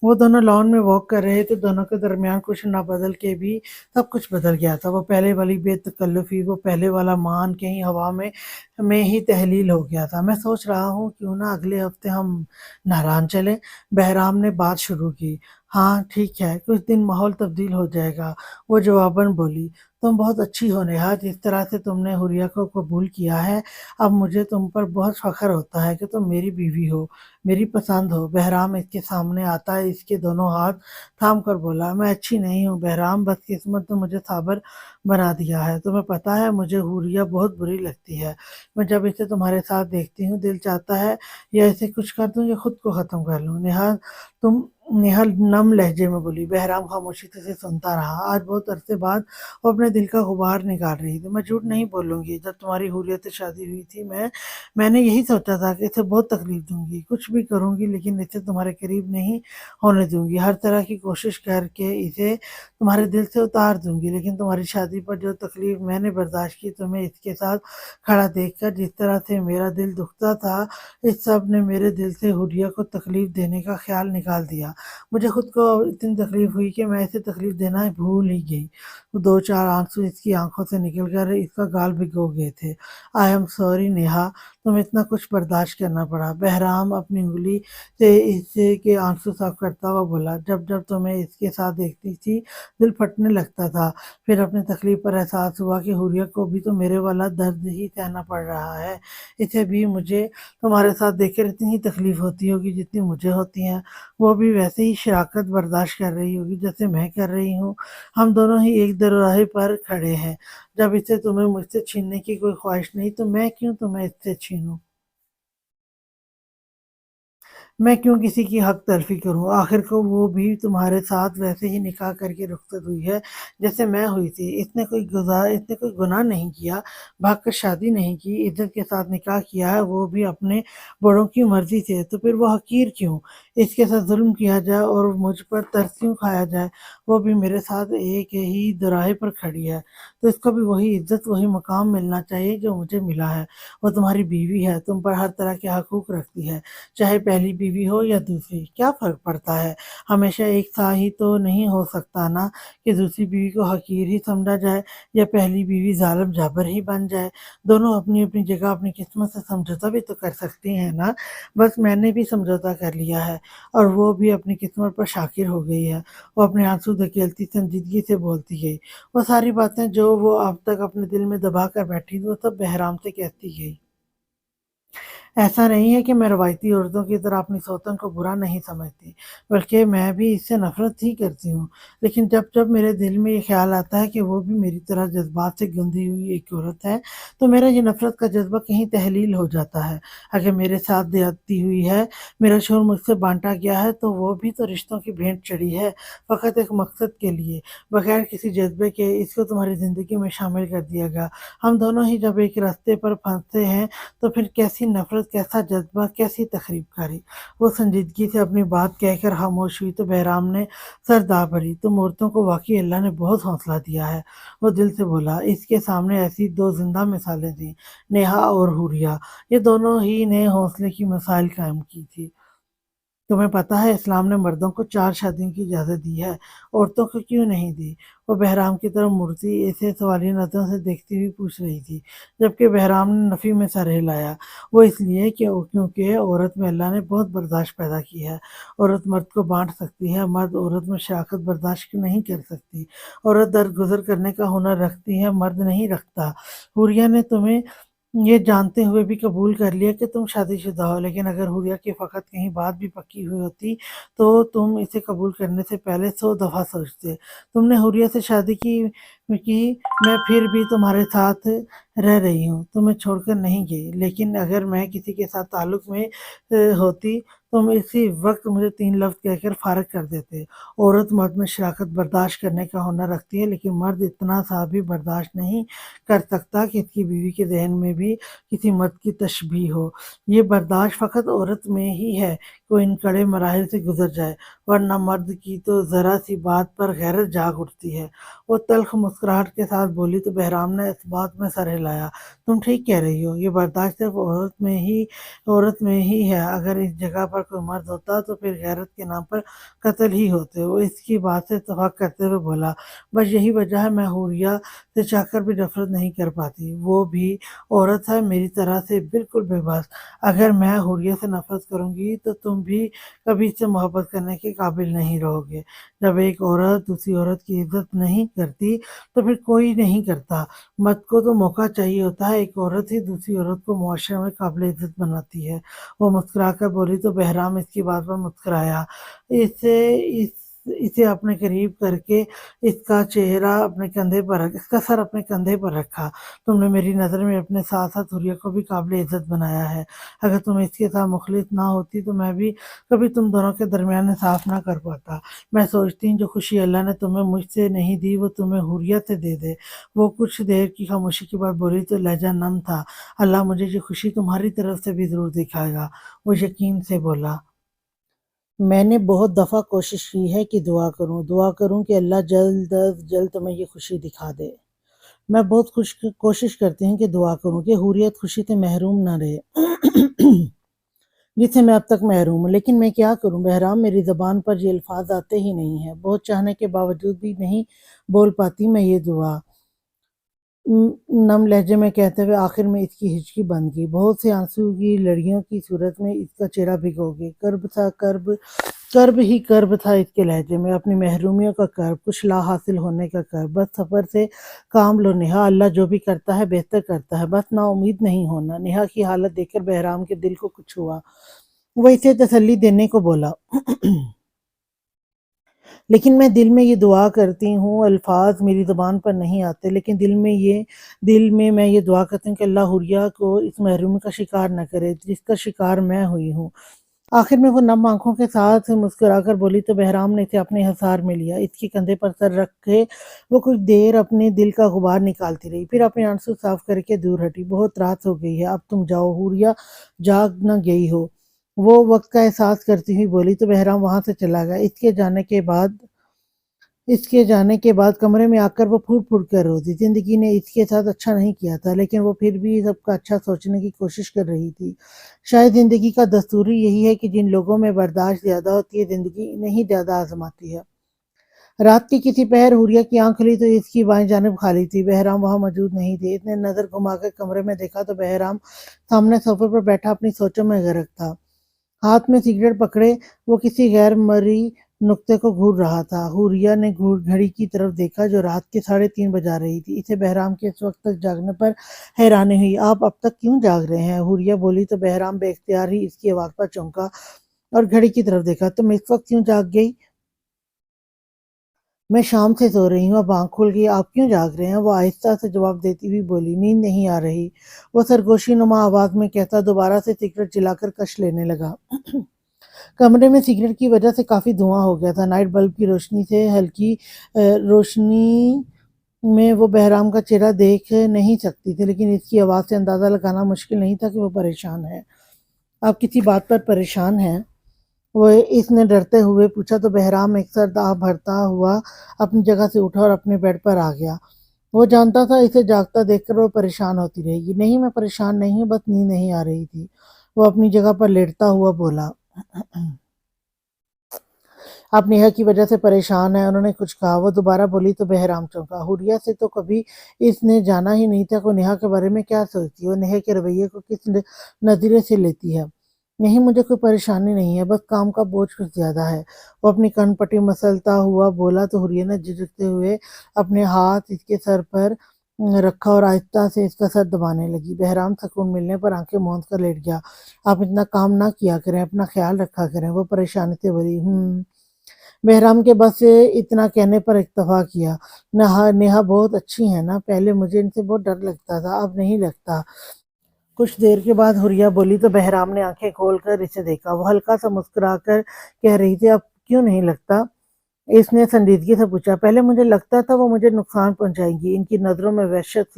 वो दोनों लॉन में वॉक कर रहे थे, दोनों के दरमियान कुछ ना बदल के भी सब कुछ बदल गया था। वो पहले वाली बेतकल्लुफ़ी, वो पहले वाला मान कहीं हवा में ही तहलील हो गया था। मैं सोच रहा हूँ क्यों ना अगले हफ्ते हम नाहरान चलें? बहराम ने बात शुरू की। हाँ, ठीक है, कुछ दिन माहौल तब्दील हो जाएगा, वो जवाबन बोली। तुम बहुत अच्छी हो नेहा, जिस तरह से तुमने हुरिया को कबूल किया है, अब मुझे तुम पर बहुत फ़ख्र होता है कि तुम मेरी बीवी हो। मेरी पसंद हो। बहराम इसके सामने आता है, इसके दोनों हाथ थाम कर बोला, मैं अच्छी नहीं हूँ बहराम, बस किस्मत ने मुझे साबर बना दिया है। तुम्हें पता है मुझे हुरिया बहुत बुरी लगती है। मैं जब इसे तुम्हारे साथ देखती हूँ दिल चाहता है या इसे कुछ कर दूँ या खुद को ख़त्म कर लूँ। तुम नेहा नम लहजे में बोली। बहराम खामोशी से उसे सुनता रहा। आज बहुत अरसे बाद वो अपने दिल का गुबार निकाल रही थी। मैं झूठ नहीं बोलूँगी, जब तुम्हारी हुरियत से शादी हुई थी मैंने यही सोचा था कि इसे बहुत तकलीफ दूँगी, कुछ भी करूँगी लेकिन इसे तुम्हारे करीब नहीं होने दूँगी। हर तरह की कोशिश करके इसे तुम्हारे दिल से उतार दूँगी, लेकिन तुम्हारी शादी पर जो तकलीफ मैंने बर्दाश्त की तुम्हें इसके साथ खड़ा देखकर जिस तरह से मेरा दिल दुखता था, इस सब ने मेरे दिल से हुर्रिया को तकलीफ देने का ख़्याल निकाल दिया। मुझे खुद को इतनी तकलीफ हुई कि मैं इसे तकलीफ देना भूल ही गई। वो 2-4 आँसू इसकी आँखों से निकल कर इसका गाल भिगो गए थे। आई एम सॉरी नेहा, तुम्हें इतना कुछ बर्दाश्त करना पड़ा। बहराम अपनी उँगली से इससे के आंसू साफ करता हुआ बोला, जब-जब तुम्हें इसके साथ देखती थी, दिल फटने लगता था। फिर अपनी तकलीफ पर एहसास हुआ कि हुर्रियत को भी तो मेरे वाला दर्द ही सहना पड़ रहा है। इसे भी मुझे तुम्हारे साथ देखकर इतनी ही तकलीफ होती होगी जितनी मुझे होती है। वो भी वैसे ही शराकत बर्दाश्त कर रही होगी जैसे मैं कर रही हूँ। हम दोनों ही एक दरवाजे पर खड़े हैं। जब इसे तुम्हें मुझसे छीनने की कोई ख्वाहिश नहीं तो मैं क्यों तुम्हें इससे छीनूँ? मैं क्यों किसी की हक तलफ़ी करूँ? आखिर को वो भी तुम्हारे साथ वैसे ही निकाह करके रुख़्सत हुई है, जैसे मैं हुई थी। इसने कोई गुनाह नहीं किया, भागकर शादी नहीं की, इज़्ज़त के साथ निकाह किया है, वो भी अपने बड़ों की मर्ज़ी से। तो फिर वो हक़ीर क्यों? इसके साथ ज़ुल्म किया जाए और मुझ पर तरस क्यों खाया जाए? वो भी मेरे साथ एक ही दोराहे पर खड़ी है, तो इसको भी वही इज़्ज़त, वही मकाम मिलना चाहिए जो मुझे मिला है। वो तुम्हारी बीवी है, तुम पर हर तरह के हकूक़ रखती है। चाहे पहली बीवी हो या दूसरी, क्या फ़र्क पड़ता है? हमेशा एक सा ही तो नहीं हो सकता ना कि दूसरी बीवी को हक़ीर ही समझा जाए या पहली बीवी ज़ालिम जाबिर ही बन जाए। दोनों अपनी-अपनी जगह अपनी किस्मत से समझौता भी तो कर सकती हैं ना। बस मैंने भी समझौता कर लिया है और वो भी अपनी किस्मत पर शाकिर हो गई है। वो अपने आँसू धकेलती संजीदगी से बोलती गई। वो सारी बातें जो वो अब तक अपने दिल में दबा कर बैठी थी, वो सब बहराम से कहती गई। ایسا نہیں ہے کہ میں روایتی عورتوں کی طرح اپنی سوتن کو برا نہیں سمجھتی، بلکہ میں بھی اس سے نفرت ہی کرتی ہوں، لیکن جب جب میرے دل میں یہ خیال آتا ہے کہ وہ بھی میری طرح جذبات سے گندی ہوئی ایک عورت ہے، تو میرا یہ نفرت کا جذبہ کہیں تحلیل ہو جاتا ہے۔ اگر میرے ساتھ زیادتی ہوئی ہے، میرا شوہر مجھ سے بانٹا گیا ہے، تو وہ بھی تو رشتوں کی بھینٹ چڑھی ہے، فقط ایک مقصد کے لیے، بغیر کسی جذبے کے اس کو تمہاری زندگی میں شامل کر دیا گیا۔ ہم دونوں ہی جب ایک راستے پر پھنستے ہیں تو پھر کیسی نفرت، کیسا جذبہ، کیسی تخریب کاری۔ وہ سنجیدگی سے اپنی بات کہہ کر خاموش ہوئی تو بہرام نے سر داد بھری، تم عورتوں کو واقعی اللہ نے بہت حوصلہ دیا ہے۔ وہ دل سے بولا۔ اس کے سامنے ایسی دو زندہ مثالیں تھیں، نیہا اور حوریہ، یہ دونوں ہی نے حوصلے کی مثال قائم کی تھی۔ تمہیں پتہ ہے اسلام نے مردوں کو 4 شادیوں کی اجازت دی ہے، عورتوں کو کیوں نہیں دی؟ وہ بہرام کی طرف مڑتی اسے سوالیہ نظروں سے دیکھتی ہوئی پوچھ رہی تھی، جبکہ بہرام نے نفی میں سر ہلایا۔ وہ اس لیے کہ کیونکہ عورت میں اللہ نے بہت برداشت پیدا کی ہے۔ عورت مرد کو بانٹ سکتی ہے، مرد عورت میں شراکت برداشت نہیں کر سکتی۔ عورت درگزر کرنے کا ہنر رکھتی ہے، مرد نہیں رکھتا۔ حوریہ نے تمہیں یہ جانتے ہوئے بھی قبول کر لیا کہ تم شادی شدہ ہو، لیکن اگر حوریہ کی فقط کہیں بات بھی پکی ہوئی ہوتی تو تم اسے قبول کرنے سے پہلے 100 دفعہ سوچتے۔ تم نے حوریہ سے شادی کی میں پھر بھی تمہارے ساتھ رہ رہی ہوں، تمہیں چھوڑ کر نہیں گئی، لیکن اگر میں کسی کے ساتھ تعلق میں ہوتی تم اسی وقت مجھے 3 لفظ کہہ کر فارغ کر دیتے۔ عورت مرد میں شراکت برداشت کرنے کا ہنر رکھتی ہے، لیکن مرد اتنا سا بھی برداشت نہیں کر سکتا کہ اس کی بیوی کے ذہن میں بھی کسی مرد کی تشبیہ ہو۔ یہ برداشت فقط عورت میں ہی ہے کہ وہ ان کڑے مراحل سے گزر جائے، ورنہ مرد کی تو ذرا سی بات پر غیرت جاگ اٹھتی ہے۔ وہ تلخ مسکراہٹ کے ساتھ بولی تو بہرام نے اس بات میں سر ہلایا۔ تم ٹھیک کہہ رہی ہو، یہ برداشت صرف عورت میں ہی ہے۔ اگر اس جگہ پر کوئی مرد ہوتا تو پھر غیرت کے نام پر قتل ہی ہوتے۔ وہ اس کی بات سے اتفاق کرتے ہوئے بولا، بس یہی وجہ ہے میں حوریہ سے چاہ کر بھی نفرت نہیں کر پاتی۔ وہ بھی عورت ہے، میری طرح سے بالکل بے بس۔ اگر میں حوریہ سے نفرت کروں گی تو تم بھی کبھی اس سے محبت کرنے کے قابل نہیں رہو گے۔ جب ایک عورت دوسری عورت کی عزت نہیں کرتی تو پھر کوئی نہیں کرتا۔ مرد کو تو موقع چاہیے ہوتا ہے، ایک عورت ہی دوسری عورت کو معاشرے میں قابل عزت بناتی ہے۔ وہ مسکرا کر بولی تو بہرام اس کی بات پر مسکرایا، اسے اسے اپنے قریب کر کے اس کا سر اپنے کندھے پر رکھا۔ تم نے میری نظر میں اپنے ساتھ ساتھ حوریہ کو بھی قابل عزت بنایا ہے۔ اگر تم اس کے ساتھ مخلص نہ ہوتی تو میں بھی کبھی تم دونوں کے درمیان انصاف نہ کر پاتا۔ میں سوچتی ہوں جو خوشی اللہ نے تمہیں مجھ سے نہیں دی وہ تمہیں حوریہ سے دے دے۔ وہ کچھ دیر کی خاموشی کے بعد بولی تو لہجہ نم تھا، اللہ مجھے یہ خوشی تمہاری طرف سے بھی ضرور دکھائے گا۔ وہ یقین سے بولا، میں نے بہت دفعہ کوشش کی ہے کہ دعا کروں کہ اللہ جلد از جلد تمہیں یہ خوشی دکھا دے۔ میں بہت کوشش کرتی ہوں کہ دعا کروں کہ حوریت خوشی سے محروم نہ رہے جس سے میں اب تک محروم ہوں، لیکن میں کیا کروں بہرام، میری زبان پر یہ الفاظ آتے ہی نہیں ہیں، بہت چاہنے کے باوجود بھی نہیں بول پاتی میں یہ دعا۔ نم لہجے میں کہتے ہوئے آخر میں اس کی ہچکی بند کی، بہت سے آنسو کی لڑیوں کی صورت میں اس کا چہرہ بھگو گئے۔ کرب ہی کرب تھا اس کے لہجے میں، اپنی محرومیوں کا کرب، کچھ لا حاصل ہونے کا کرب۔ بس صبر سے کام لو نیہا، اللہ جو بھی کرتا ہے بہتر کرتا ہے، بس نا امید نہیں ہونا۔ نیہا کی حالت دیکھ کر بہرام کے دل کو کچھ ہوا، وہ اسے تسلی دینے کو بولا، لیکن میں دل میں یہ دعا کرتی ہوں، الفاظ میری زبان پر نہیں آتے، لیکن دل میں میں یہ دعا کرتی ہوں کہ اللہ حوریہ کو اس محرومی کا شکار نہ کرے جس کا شکار میں ہوئی ہوں۔ آخر میں وہ نم آنکھوں کے ساتھ مسکرا کر بولی تو بہرام نے اسے اپنے حصار میں لیا، اس کے کندھے پر سر رکھ کے وہ کچھ دیر اپنے دل کا غبار نکالتی رہی، پھر اپنے آنسو صاف کر کے دور ہٹی۔ بہت رات ہو گئی ہے، اب تم جاؤ، حوریہ جاگ نہ گئی ہو، وہ وقت کا احساس کرتی ہوئی بولی تو بہرام وہاں سے چلا گیا۔ اس کے جانے کے بعد کمرے میں آ کر وہ پھوٹ پھوٹ کر رو دی۔ زندگی نے اس کے ساتھ اچھا نہیں کیا تھا، لیکن وہ پھر بھی سب کا اچھا سوچنے کی کوشش کر رہی تھی۔ شاید زندگی کا دستور یہی ہے کہ جن لوگوں میں برداشت زیادہ ہوتی ہے زندگی انہیں زیادہ آزماتی ہے۔ رات کی کسی پہر حوریہ کی آنکھ کھلی تو اس کی بائیں جانب خالی تھی، بہرام وہاں موجود نہیں تھے۔ اس نے نظر گھما کر کمرے میں دیکھا تو بہرام سامنے صوفے پر بیٹھا اپنی سوچوں میں غرق تھا، ہاتھ میں سگریٹ پکڑے وہ کسی غیر مرئی نقطے کو گھور رہا تھا۔ حوریہ نے گھڑی کی طرف دیکھا جو رات کے 3:30 بجا رہی تھی۔ اسے بہرام کے اس وقت تک جاگنے پر حیرانی ہوئی۔ آپ اب تک کیوں جاگ رہے ہیں؟ حوریہ بولی تو بہرام بے اختیار ہی اس کی آواز پر چونکا اور گھڑی کی طرف دیکھا۔ تم اس وقت کیوں جاگ گئی؟ میں شام سے سو رہی ہوں، اب آنکھ کھل گئی، آپ کیوں جاگ رہے ہیں؟ وہ آہستہ سے جواب دیتی ہوئی بولی، نیند نہیں آ رہی۔ وہ سرگوشی نما آواز میں کہتا دوبارہ سے سگریٹ جلا کر کش لینے لگا۔ کمرے میں سگریٹ کی وجہ سے کافی دھواں ہو گیا تھا۔ نائٹ بلب کی روشنی سے ہلکی روشنی میں وہ بہرام کا چہرہ دیکھ نہیں سکتی تھی، لیکن اس کی آواز سے اندازہ لگانا مشکل نہیں تھا کہ وہ پریشان ہے۔ آپ کسی بات پر پریشان ہیں؟ وہ اس نے ڈرتے ہوئے پوچھا تو بہرام ایک سر آہ بھرتا ہوا اپنی جگہ سے اٹھا اور اپنے بیڈ پر آ گیا۔ وہ جانتا تھا اسے جاگتا دیکھ کر وہ پریشان ہوتی رہے گی۔ نہیں، میں پریشان نہیں ہوں، بس نیند نہیں آ رہی تھی، وہ اپنی جگہ پر لیٹتا ہوا بولا۔ آپ نیہا کی وجہ سے پریشان ہیں؟ انہوں نے کچھ کہا؟ وہ دوبارہ بولی تو بہرام چونکا۔ حوریہ سے تو کبھی اس نے جانا ہی نہیں تھا کہ وہ نیہا کے بارے میں کیا سوچتی ہے، وہ نیہا کے رویے کو کس نظریے سے لیتی ہے۔ نہیں، مجھے کوئی پریشانی نہیں ہے، بس کام کا بوجھ کچھ زیادہ ہے، وہ اپنی کن پٹی مسلتا ہوا بولا تو حوریہ نے جھجکتے ہوئے اپنے ہاتھ اس کے سر پر رکھا اور آہستہ سے اس کا سر دبانے لگی۔ بہرام سکون ملنے پر آنکھیں موند کر لیٹ گیا۔ آپ اتنا کام نہ کیا کریں، اپنا خیال رکھا کریں، وہ پریشانی سے بولی۔ بہرام کے بس اتنا کہنے پر اکتفا کیا۔ نیہا بہت اچھی ہیں نا؟ پہلے مجھے ان سے بہت ڈر لگتا تھا، اب نہیں لگتا۔ کچھ دیر کے بعد حوریہ بولی تو بہرام نے آنکھیں کھول کر اسے دیکھا۔ وہ ہلکا سا مسکرا کر کہہ رہی تھی، اب کیوں نہیں لگتا؟ اس نے سنجیدگی سے پوچھا۔ پہلے مجھے لگتا تھا وہ مجھے نقصان پہنچائیں گی، ان کی نظروں میں وحشت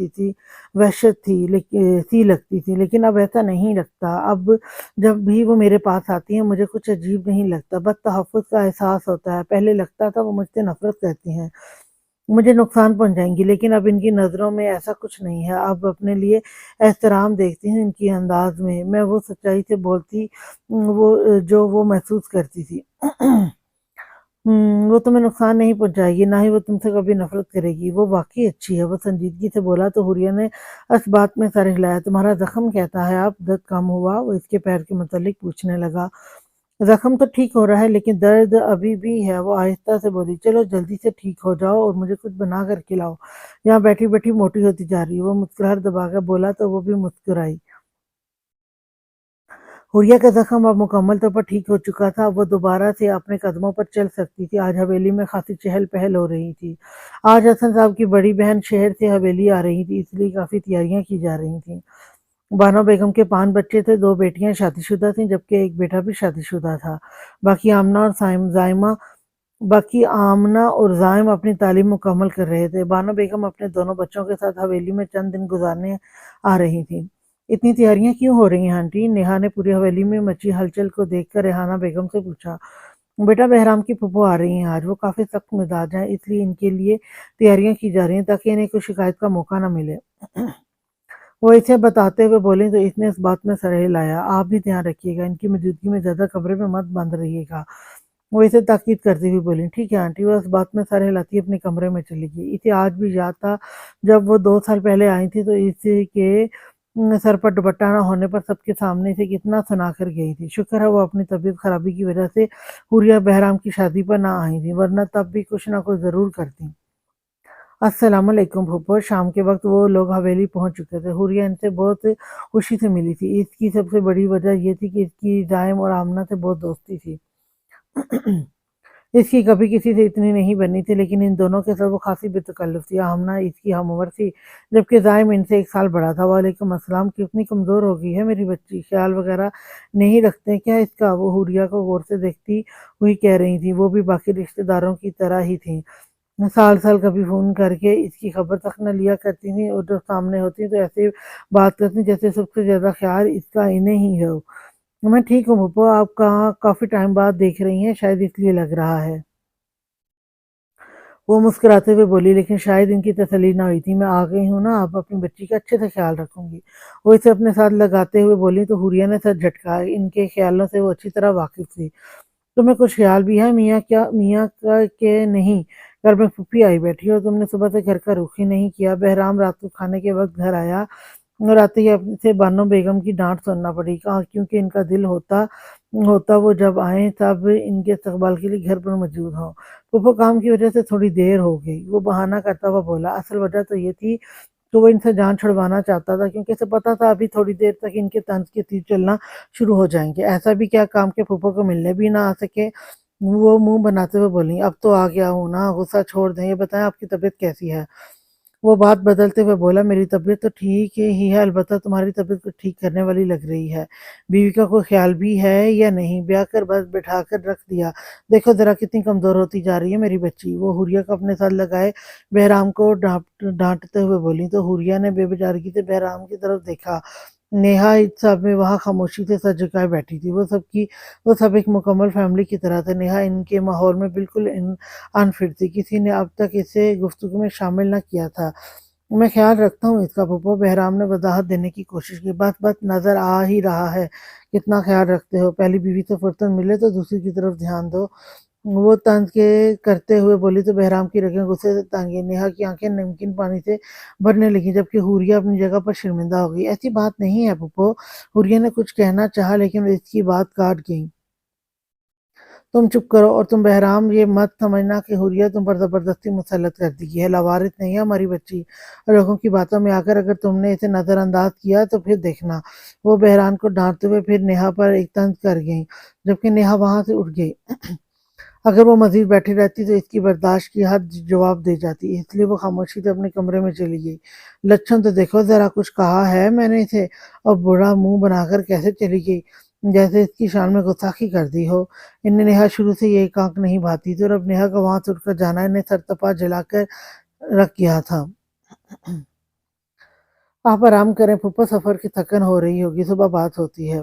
سی لگتی تھی، لیکن اب ایسا نہیں لگتا۔ اب جب بھی وہ میرے پاس آتی ہیں مجھے کچھ عجیب نہیں لگتا، بس تحفظ کا احساس ہوتا ہے۔ پہلے لگتا تھا وہ مجھ سے نفرت کرتی ہیں، مجھے نقصان پہنچائیں گی، لیکن اب ان کی نظروں میں ایسا کچھ نہیں ہے۔ اب اپنے لیے احترام دیکھتی ہوں ان کی انداز میں وہ سچائی سے بولتی جو وہ محسوس کرتی تھی۔ وہ تمہیں نقصان نہیں پہنچائے گی، نہ ہی وہ تم سے کبھی نفرت کرے گی، وہ واقعی اچھی ہے، وہ سنجیدگی سے بولا تو حوریہ نے اس بات میں سر ہلایا۔ تمہارا زخم کہتا ہے؟ آپ درد کم ہوا؟ وہ اس کے پیر کے متعلق پوچھنے لگا۔ زخم تو ٹھیک ہو رہا ہے لیکن درد ابھی بھی ہے، وہ آہستہ سے بولی۔ چلو جلدی سے ٹھیک ہو جاؤ اور مجھے کچھ بنا کر کھلاؤ، یہاں بیٹھی بیٹھی موٹی ہوتی جا رہی ہے۔ وہ مسکراہٹ دبا کر بولا تو وہ بھی مسکرائی۔ حوریہ کا زخم اب مکمل طور پر ٹھیک ہو چکا تھا، اب وہ دوبارہ سے اپنے قدموں پر چل سکتی تھی۔ آج حویلی میں خاصی چہل پہل ہو رہی تھی۔ آج حسن صاحب کی بڑی بہن شہر سے حویلی آ رہی تھی، اس لیے کافی تیاریاں کی جا رہی تھیں۔ بانو بیگم کے 5 بچے تھے، 2 بیٹیاں شادی شدہ تھیں جبکہ ایک بیٹا بھی شادی شدہ تھا۔ باقی آمنہ اور زائم اپنی تعلیم مکمل کر رہے تھے۔ بانو بیگم اپنے دونوں بچوں کے ساتھ حویلی میں چند دن گزارنے آ رہی تھیں۔ اتنی تیاریاں کیوں ہو رہی ہیں آنٹی؟ نیہا نے پوری حویلی میں مچی ہلچل کو دیکھ کر ریحانہ بیگم سے پوچھا۔ بیٹا بہرام کی پھوپھو آ رہی ہیں آج، وہ کافی سخت مزاج ہیں، اس لیے ان کے لیے تیاریاں کی جا رہی ہیں تاکہ انہیں کوئی شکایت کا موقع نہ ملے۔ وہ اسے بتاتے ہوئے بولیں تو اس نے اس بات میں سر ہلایا۔ آپ بھی دھیان رکھیے گا، ان کی موجودگی میں زیادہ کمرے میں مت بند رہیے گا، وہ اسے تاکید کرتے ہوئے بولیں۔ ٹھیک ہے آنٹی، وہ اس بات میں سر ہلاتی اپنے کمرے میں چلی گئی۔ اسے آج بھی یاد تھا جب وہ 2 سال پہلے آئی تھی تو اس کے سر پر دوپٹہ نہ ہونے پر سب کے سامنے اسے کتنا سنا کر گئی تھی۔ شکر ہے وہ اپنی طبیعت خرابی کی وجہ سے حوریہ بہرام کی شادی پر نہ آئی تھی، ورنہ تب بھی کچھ نہ کچھ ضرور کرتی۔ السلام علیکم پھوپھو۔ شام کے وقت وہ لوگ حویلی پہنچ چکے تھے۔ حوریہ ان سے بہت خوشی سے ملی تھی۔ اس کی سب سے بڑی وجہ یہ تھی کہ اس کی زائم اور آمنہ سے بہت دوستی تھی۔ اس کی کبھی کسی سے اتنی نہیں بنی تھی، لیکن ان دونوں کے ساتھ وہ خاصی بے تکلف تھی۔ آمنہ اس کی ہم عمر تھی جبکہ زائم ان سے 1 سال بڑا تھا۔ وعلیکم السلام، کتنی کمزور ہو گئی ہے میری بچی، خیال وغیرہ نہیں رکھتے کیا اس کا؟ وہ حوریہ کو غور سے دیکھتی ہوئی کہہ رہی تھی۔ وہ بھی باقی رشتہ داروں کی طرح ہی تھیں، سال کبھی فون کر کے اس کی خبر تک نہ لیا کرتی تھیں، اور جب سامنے ہوتی تو ایسے بات کرتی جیسے سب سے زیادہ خیال اس کا انہیں ہی ہو۔ میں ٹھیک ہوں پھوپھو، آپ کہاں کافی ٹائم بعد دیکھ رہی ہیں، شاید اس لیے لگ رہا ہے۔ وہ مسکراتے ہوئے بولی، لیکن شاید ان کی تسلی نہ ہوئی تھی۔ میں آ گئی ہوں نا، آپ اپنی بچی کا اچھے سے خیال رکھوں گی، وہ اسے اپنے ساتھ لگاتے ہوئے بولی تو حوریہ نے سر جھٹکا۔ ان کے خیالوں سے وہ اچھی طرح واقف تھی۔ تمہیں کچھ خیال بھی ہے میاں کا کہ نہیں؟ گھر میں پھوپھی آئی بیٹھی اور تم نے صبح سے گھر کا رخ ہی نہیں کیا۔ بہرام رات کو کھانے کے وقت گھر آیا اور آتے ہی سے بانو بیگم کی ڈانٹ سننا پڑی، کیونکہ ان کا دل ہوتا ہوتا وہ جب آئیں تب ان کے استقبال کے لیے گھر پر موجود ہوں۔ پھپھو کام کی وجہ سے تھوڑی دیر ہو گئی، وہ بہانہ کرتا ہوا بولا۔ اصل وجہ تو یہ تھی کہ وہ ان سے جان چھڑوانا چاہتا تھا، کیونکہ اسے پتا تھا ابھی تھوڑی دیر تک ان کے طنز کے تیر چلنا شروع ہو جائیں گے۔ ایسا بھی کیا کام کے پھپھو کو ملنے بھی نہ آ سکے؟ وہ منہ بناتے ہوئے بولی، اب تو آ گیا ہوں نا، غصہ چھوڑ دیں، یہ بتائیں آپ کی طبیعت کیسی ہے؟ وہ بات بدلتے ہوئے بولا، میری طبیعت تو ٹھیک ہی ہے، البتہ تمہاری طبیعت کو ٹھیک کرنے والی لگ رہی ہے۔ بیوی کا کوئی خیال بھی ہے یا نہیں؟ بیاہ کر بس بٹھا کر رکھ دیا، دیکھو ذرا کتنی کمزور ہوتی جا رہی ہے میری بچی۔ وہ حوریہ کو اپنے ساتھ لگائے بہرام کو ڈانٹتے ہوئے بولی تو حوریہ نے بے بچارگی سے بہرام کی طرف دیکھا۔ نیہا اس سب میں وہاں خاموشی سے سر جھکائے بیٹھی تھی۔ وہ سب ایک مکمل فیملی کی طرح تھے۔ نیہا ان کے ماحول میں بالکل انفٹ تھی، کسی نے اب تک اسے گفتگو میں شامل نہ کیا تھا۔ میں خیال رکھتا ہوں اس کا پھپھو، بہرام نے وضاحت دینے کی کوشش کی۔ بس نظر آ ہی رہا ہے کتنا خیال رکھتے ہو، پہلی بیوی سے فرصت ملے تو دوسری کی طرف دھیان دو۔ وہ طنز کے کرتے ہوئے بولی تو بہرام کی رگیں غصے سے تانگیں، نیہا کی آنکھیں نمکین پانی سے بھرنے لگیں، جبکہ حوریہ اپنی جگہ پر شرمندہ ہو گئی۔ ایسی بات نہیں ہے پھپھو، حوریہ نے کچھ کہنا چاہا لیکن وہ اس کی بات کاٹ گئی۔ تم چپ کرو، اور تم بہرام یہ مت سمجھنا کہ حوریہ تم پر زبردستی مسلط کر دی ہے، لاوارث نہیں ہے ہماری بچی، لوگوں کی باتوں میں آ کر اگر تم نے اسے نظر انداز کیا تو پھر دیکھنا۔ وہ بہرام کو ڈانٹتے ہوئے پھر نیہا پر ایک طنز کر گئیں، جبکہ نیہا وہاں سے اٹھ گئی۔ اگر وہ مزید بیٹھی رہتی تو اس کی برداشت کی حد جواب دے جاتی، اس لیے وہ خاموشی سے اپنے کمرے میں چلی گئی۔ لچھن تو دیکھو ذرا، کچھ کہا ہے میں نے اسے؟ اور برا منہ بنا کر کیسے چلی گئی، جیسے اس کی شان میں گستاخی کر دی ہو۔ انہیں نیہا شروع سے یہ کانک نہیں بھاتی تھی، اور اب نیہا کا وہاں سے اٹھ کر جانا انہیں سر تپا جلا کر رکھ گیا تھا۔ آپ آرام کریں پھپھو، سفر کی تھکن ہو رہی ہوگی، صبح بات ہوتی ہے۔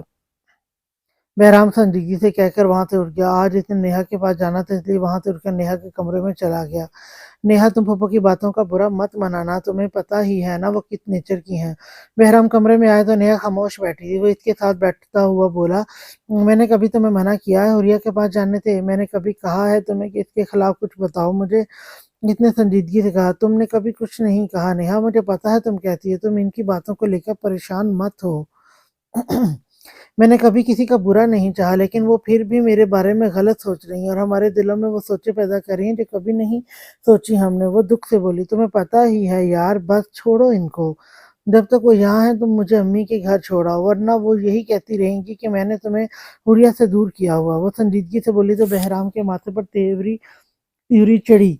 بہرام سنجیدگی سے کہہ کر وہاں سے اٹھ گیا۔ آج اس نے نیہا کے پاس جانا تھا، اس لیے وہاں سے اٹھ کر نیہا کے کمرے میں چلا گیا۔ نیہا تم پھپھو کی باتوں کا برا مت منانا، تمہیں پتہ ہی ہے نا وہ کس نیچر کی ہیں۔ بہرام کمرے میں آئے تو نیہا خاموش بیٹھی تھی۔ وہ اس کے ساتھ بیٹھتا ہوا بولا، میں نے کبھی تمہیں منع کیا ہے حوریہ کے پاس جانے سے؟ میں نے کبھی کہا ہے تمہیں کہ اس کے خلاف کچھ بتاؤ مجھے؟ اتنے سنجیدگی سے کہا، تم نے کبھی کچھ نہیں کہا نیہا، مجھے پتہ ہے تم کہتی ہے، تم ان کی باتوں کو لے کر پریشان مت ہو۔ میں نے کبھی کسی کا برا نہیں چاہا، لیکن وہ پھر بھی میرے بارے میں غلط سوچ رہی ہیں، اور ہمارے دلوں میں وہ سوچیں پیدا کر رہی ہیں جو کبھی نہیں سوچی ہم نے۔ وہ دکھ سے بولی، تمہیں پتہ ہی ہے یار، بس چھوڑو ان کو، جب تک وہ یہاں ہیں تم مجھے امی کے گھر چھوڑاؤ، ورنہ وہ یہی کہتی رہیں گی کہ میں نے تمہیں حوریہ سے دور کیا ہوا۔ وہ سنجیدگی سے بولی تو بہرام کے ماتھے پر تیوری چڑھی،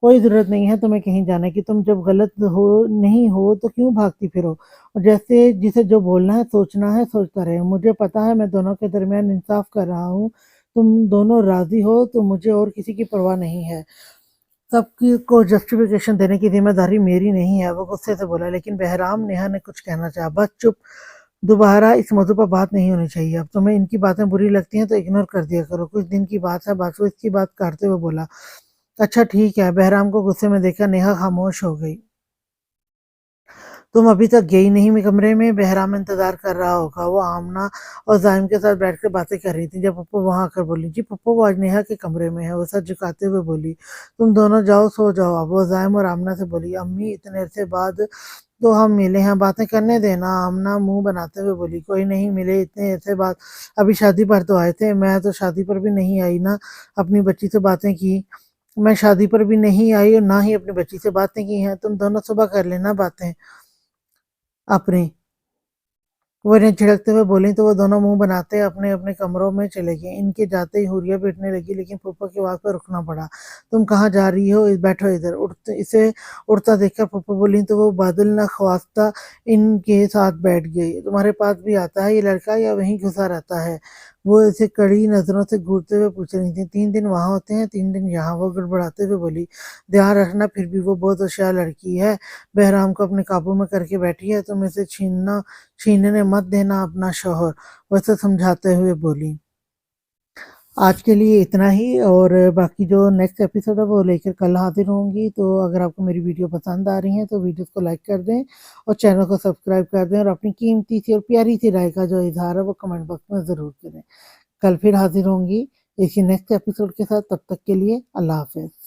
کوئی ضرورت نہیں ہے تمہیں کہیں جانے کی، تم جب غلط ہو نہیں ہو تو کیوں بھاگتی پھرو؟ اور جیسے جسے جو بولنا ہے سوچنا ہے سوچتا رہے، مجھے پتا ہے میں دونوں کے درمیان انصاف کر رہا ہوں، تم دونوں راضی ہو تو مجھے اور کسی کی پرواہ نہیں ہے، سب کی کو جسٹیفیکیشن دینے کی ذمہ داری میری نہیں ہے۔ وہ غصے سے بولا، لیکن بہرام، نیہا نے کچھ کہنا چاہا۔ بس چپ، دوبارہ اس موضوع پر بات نہیں ہونی چاہیے، اب تمہیں ان کی باتیں بری لگتی ہیں تو اگنور کر دیا کرو، کچھ دن کی بات ہے بس۔ وہ اس کی بات کاٹتے ہوئے بولا، اچھا ٹھیک ہے۔ بہرام کو غصے میں دیکھا نیہا خاموش ہو گئی۔ تم ابھی تک گئی نہیں کمرے میں؟ بہرام انتظار کر رہا ہوگا۔ وہ آمنہ اور زائم کے ساتھ بیٹھ کر باتیں کر رہی تھی جب پھپھو وہاں آ کر بولی، جی پھپھو وہ آج نیہا کے کمرے میں ہے۔ وہ سر جھکاتے ہوئے بولی، تم دونوں جاؤ سو جاؤ اب۔ وہ زائم اور آمنہ سے بولی، امی اتنے عرصے بعد تو ہم ملے ہیں، باتیں کرنے دینا۔ آمنہ منہ بناتے ہوئے بولی، کوئی نہیں ملے اتنے عرصے بعد، ابھی شادی پر تو آئے تھے۔ میں تو شادی پر بھی نہیں آئی نا اپنی بچی سے باتیں کی، میں شادی پر بھی نہیں آئی اور نہ ہی اپنی بچی سے باتیں کی ہیں، تم دونوں صبح کر لینا باتیں اپنی۔ وہ انہیں جھڑکتے ہوئے بولیں تو وہ دونوں منہ بناتے اپنے اپنے کمروں میں چلے گئے۔ ان کے جاتے ہی حوریہ بیٹھنے لگی، لیکن پھپھو کی آواز پر رکنا پڑا۔ تم کہاں جا رہی ہو؟ بیٹھو ادھر۔ اسے اڑتا دیکھ کر پھپھو بولیں تو وہ بادل نخواستہ ان کے ساتھ بیٹھ گئی۔ تمہارے پاس بھی آتا ہے یہ لڑکا یا وہیں گھسا رہتا ہے؟ وہ اسے کڑی نظروں سے گھورتے ہوئے پوچھ رہی تھی۔ 3 دن وہاں ہوتے ہیں، 3 دن یہاں، وہ گڑبڑاتے ہوئے بولی۔ دھیان رکھنا پھر بھی وہ بہت ہوشیار لڑکی ہے، بہرام کو اپنے قابو میں کر کے بیٹھی ہے، تم اسے چھیننے مت دینا اپنا شوہر، وہ اسے سمجھاتے ہوئے بولی۔ آج کے لیے اتنا ہی، اور باقی جو نیکسٹ ایپیسوڈ ہے وہ لے کر کل حاضر ہوں گی۔ تو اگر آپ کو میری ویڈیو پسند آ رہی ہیں تو ویڈیوز کو لائک کر دیں اور چینل کو سبسکرائب کر دیں، اور اپنی قیمتی سی اور پیاری سی رائے کا جو اظہار ہے وہ کمنٹ باکس میں ضرور کریں۔ کل پھر حاضر ہوں گی اسی نیکسٹ ایپیسوڈ کے ساتھ، تب تک کے لیے اللہ حافظ۔